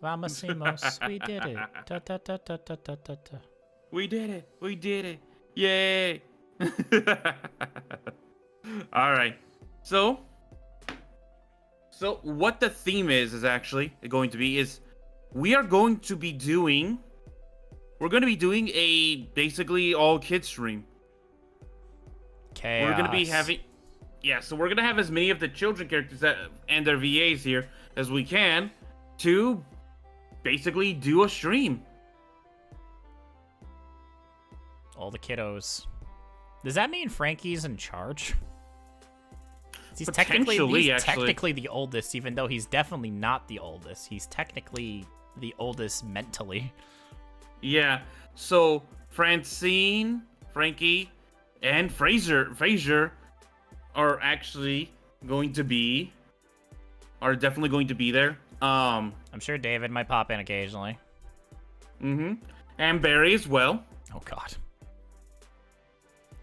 Vamos, we did it. Ta ta ta ta ta ta ta ta. We did it. Yay. All right. So what the theme is actually going to be is we're going to be doing a basically all kids stream. Chaos. We're going to be having so we're going to have as many of the children characters and their VAs here as we can to basically do a stream. all the kiddos. Does that mean Frankie's in charge? He's Potentially, actually. technically the oldest, even though he's definitely not the oldest. He's technically the oldest mentally. Yeah. So Francine, Frankie, and Fraser are actually definitely going to be there. I'm sure David might pop in occasionally. And Barry as well. Oh god.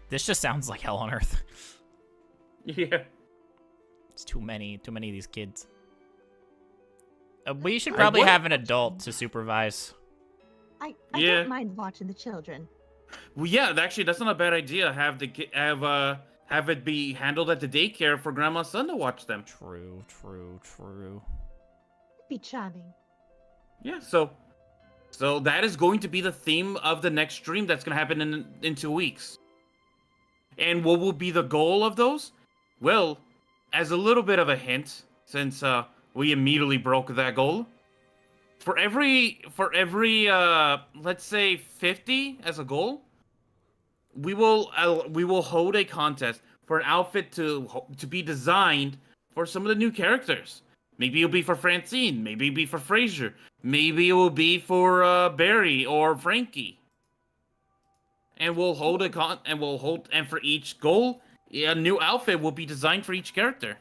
This just sounds like hell on earth. Yeah. It's too many of these kids. We should probably have an adult to supervise. I Yeah. don't mind watching the children. Well, yeah. Actually, that's not a bad idea. Have it be handled at the daycare for Grandma's son to watch them. True. be charming. Yeah, so that is going to be the theme of the next stream that's going to happen in 2 weeks. And what will be the goal of those? Well, as a little bit of a hint, since we immediately broke that goal, for every let's say 50 as a goal, we will hold a contest for an outfit to be designed for some of the new characters. Maybe it'll be for Francine, maybe it'll be for Fraser, maybe it will be for Barry or Frankie. And we'll hold and for each goal, a new outfit will be designed for each character,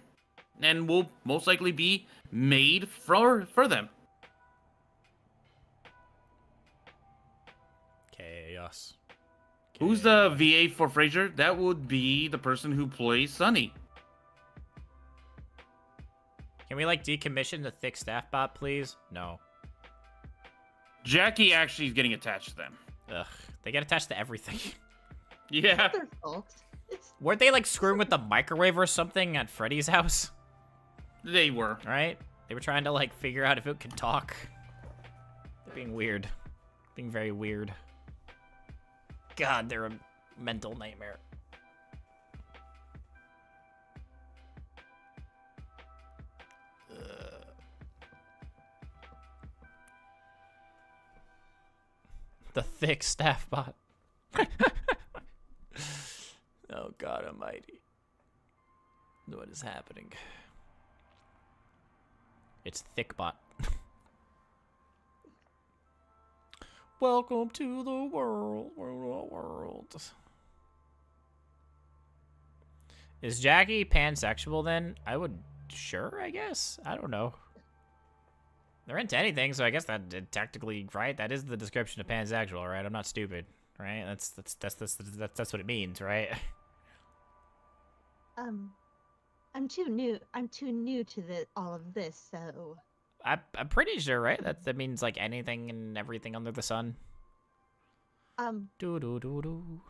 and will most likely be made for them. Chaos. Who's the VA for Fraser? That would be the person who plays Sunny. Can we like decommission the thick staff bot, please? No. Jackie actually is getting attached to them. Ugh. They get attached to everything. Yeah. Their fault. It's Weren't they like screwing with the microwave or something at Freddy's house? They were. Right? They were trying to like figure out if it could talk. They're being weird. Being very weird. God, they're a mental nightmare. The thick staff bot. Oh God almighty. What is happening? It's thick bot. Welcome to the world. Is Jackie pansexual then? Sure, I guess. I don't know. They're into anything, so I guess that technically, right? That is the description of pansexual, right? I'm not stupid, right? That's what it means, right? I'm too new to all of this, so I'm pretty sure, right? That means like anything and everything under the sun. Do.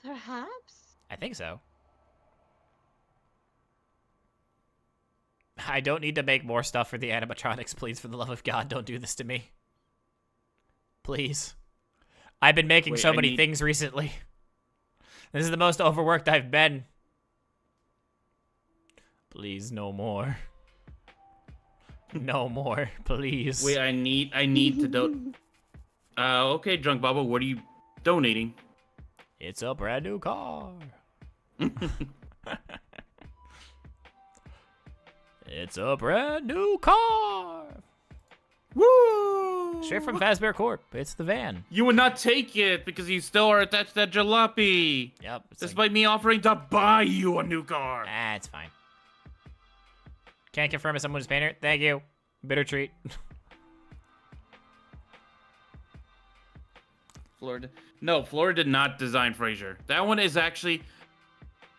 Perhaps. I think so. I don't need to make more stuff for the animatronics, please. For the love of God, don't do this to me. Please. I've been making so many things recently. This is the most overworked I've been. Please, no more. No more, please. Wait, I need to donate. Okay, Drunk Bubba, what are you donating? It's a brand new car. It's a brand new car. Woo! Straight from Fazbear Corp. It's the van. You would not take it because you still are attached to that jalopy. Yep. Despite me offering to buy you a new car. Ah, it's fine. Can't confirm if someone's painter. Thank you. Bitter treat. Florida. No, Florida did not design Fraser. That one is actually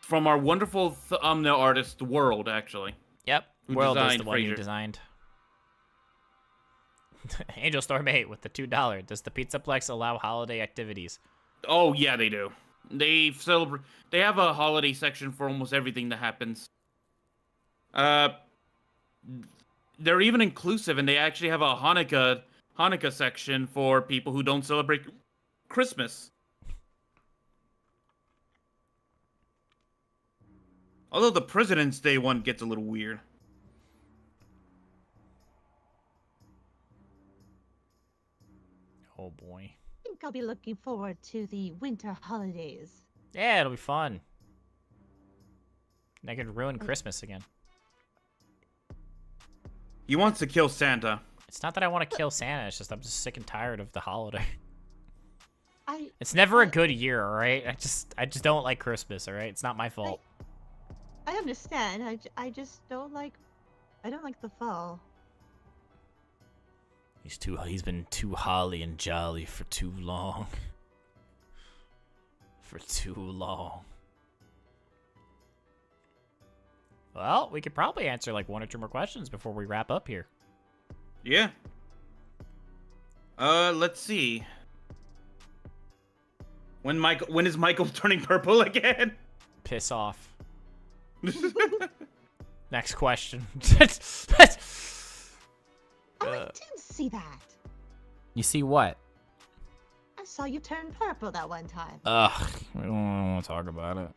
from our wonderful thumbnail artist, World, actually. Yep. Who World is designed the one you Fraser. designed. Angel Storm 8 with the $2. Does the Pizzaplex allow holiday activities? Oh, yeah, they do. They have a holiday section for almost everything that happens. They're even inclusive, and they actually have a Hanukkah section for people who don't celebrate Christmas. Although the President's Day one gets a little weird. Oh boy. I think I'll be looking forward to the winter holidays. Yeah, it'll be fun. I could ruin Christmas again. He wants to kill Santa. It's not that I want to kill Santa, it's just I'm just sick and tired of the holiday. I It's never a good year, alright? I just don't like Christmas, alright? It's not my fault. I understand. I just don't like the fall. He's been too holly and jolly for too long. For too long. Well, we could probably answer like 1 or 2 more questions before we wrap up here. Yeah. Let's see. When is Michael turning purple again? Piss off. Next question. Oh, I did see that. You see what? I saw you turn purple that one time. Ugh, we don't want to talk about it.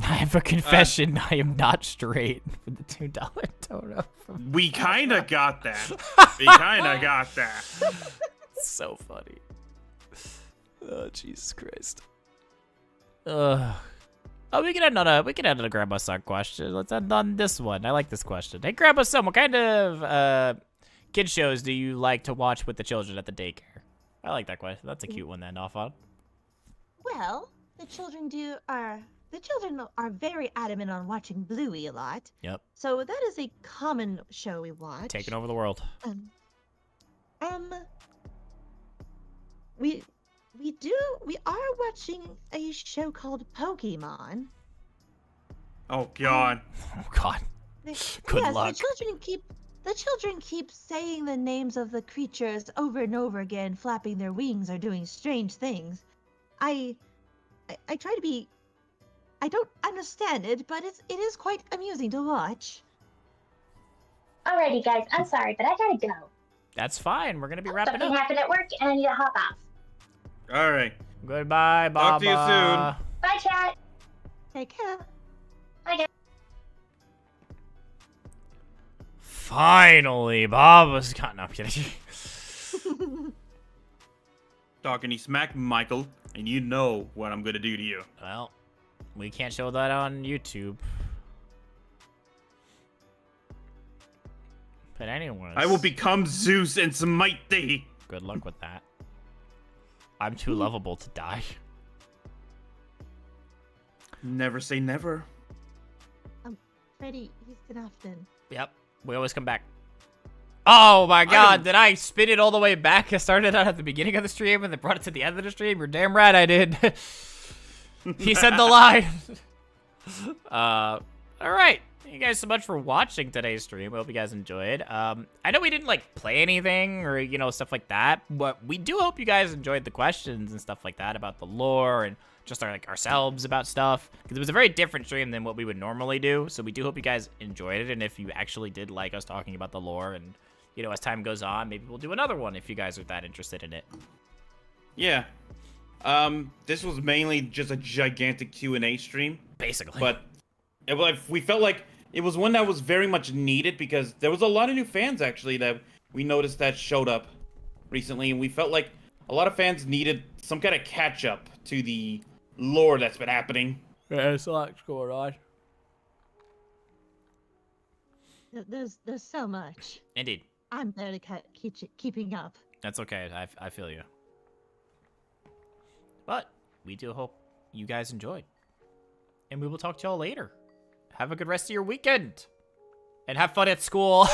I have a confession. I am not straight for the $2 dono. We kind of got that. We kind of got that. So funny. Oh, Jesus Christ. Oh, we can end on a Grandma Son question. Let's end on this one. I like this question. Hey, Grandma Son, what kind of kid shows do you like to watch with the children at the daycare? I like that question. That's a cute one to end off on. Well, the children are very adamant on watching Bluey a lot. Yep. So that is a common show we watch. Taking over the world. We are watching a show called Pokemon. Oh God. Oh God. Good Yes, luck. the children keep saying the names of the creatures over and over again, flapping their wings or doing strange things. I try to be. I don't understand it, but it is quite amusing to watch. Alrighty, guys. I'm sorry, but I gotta go. That's fine. We're gonna be wrapping Something up. happened at work, and I need to hop off. All right. Goodbye, Baba. Talk to you soon. Bye, chat. Take care. Bye, guys. Finally, Baba's got. No, I'm kidding. Talking smack, Michael, and you know what I'm gonna do to you. Well, we can't show that on YouTube. But anyways. I will become Zeus and smite thee. Good luck with that. I'm too lovable to die. Never say never. Freddy, he's in Afton. Yep. We always come back. Oh my God, did I spin it all the way back? I started out at the beginning of the stream and then brought it to the end of the stream. You're damn right I did. He said the line. All right. Thank you guys so much for watching today's stream. I hope you guys enjoyed. I know we didn't like play anything or, you know, stuff like that, but we do hope you guys enjoyed the questions and stuff like that about the lore and just ourselves about stuff, because it was a very different stream than what we would normally do. So we do hope you guys enjoyed it, and if you actually did like us talking about the lore, and you know, as time goes on, maybe we'll do another one if you guys are that interested in it. Yeah. This was mainly just a gigantic Q&A stream, Basically. but we felt like it was one that was very much needed because there was a lot of new fans actually that we noticed that showed up recently, and we felt like a lot of fans needed some kind of catch up to the lore that's been happening. Yeah, there's a lot going on. There's so much. Indeed. I'm barely keeping up. That's okay. I feel you. But we do hope you guys enjoyed. And we will talk to y'all later. Have a good rest of your weekend. And have fun at school.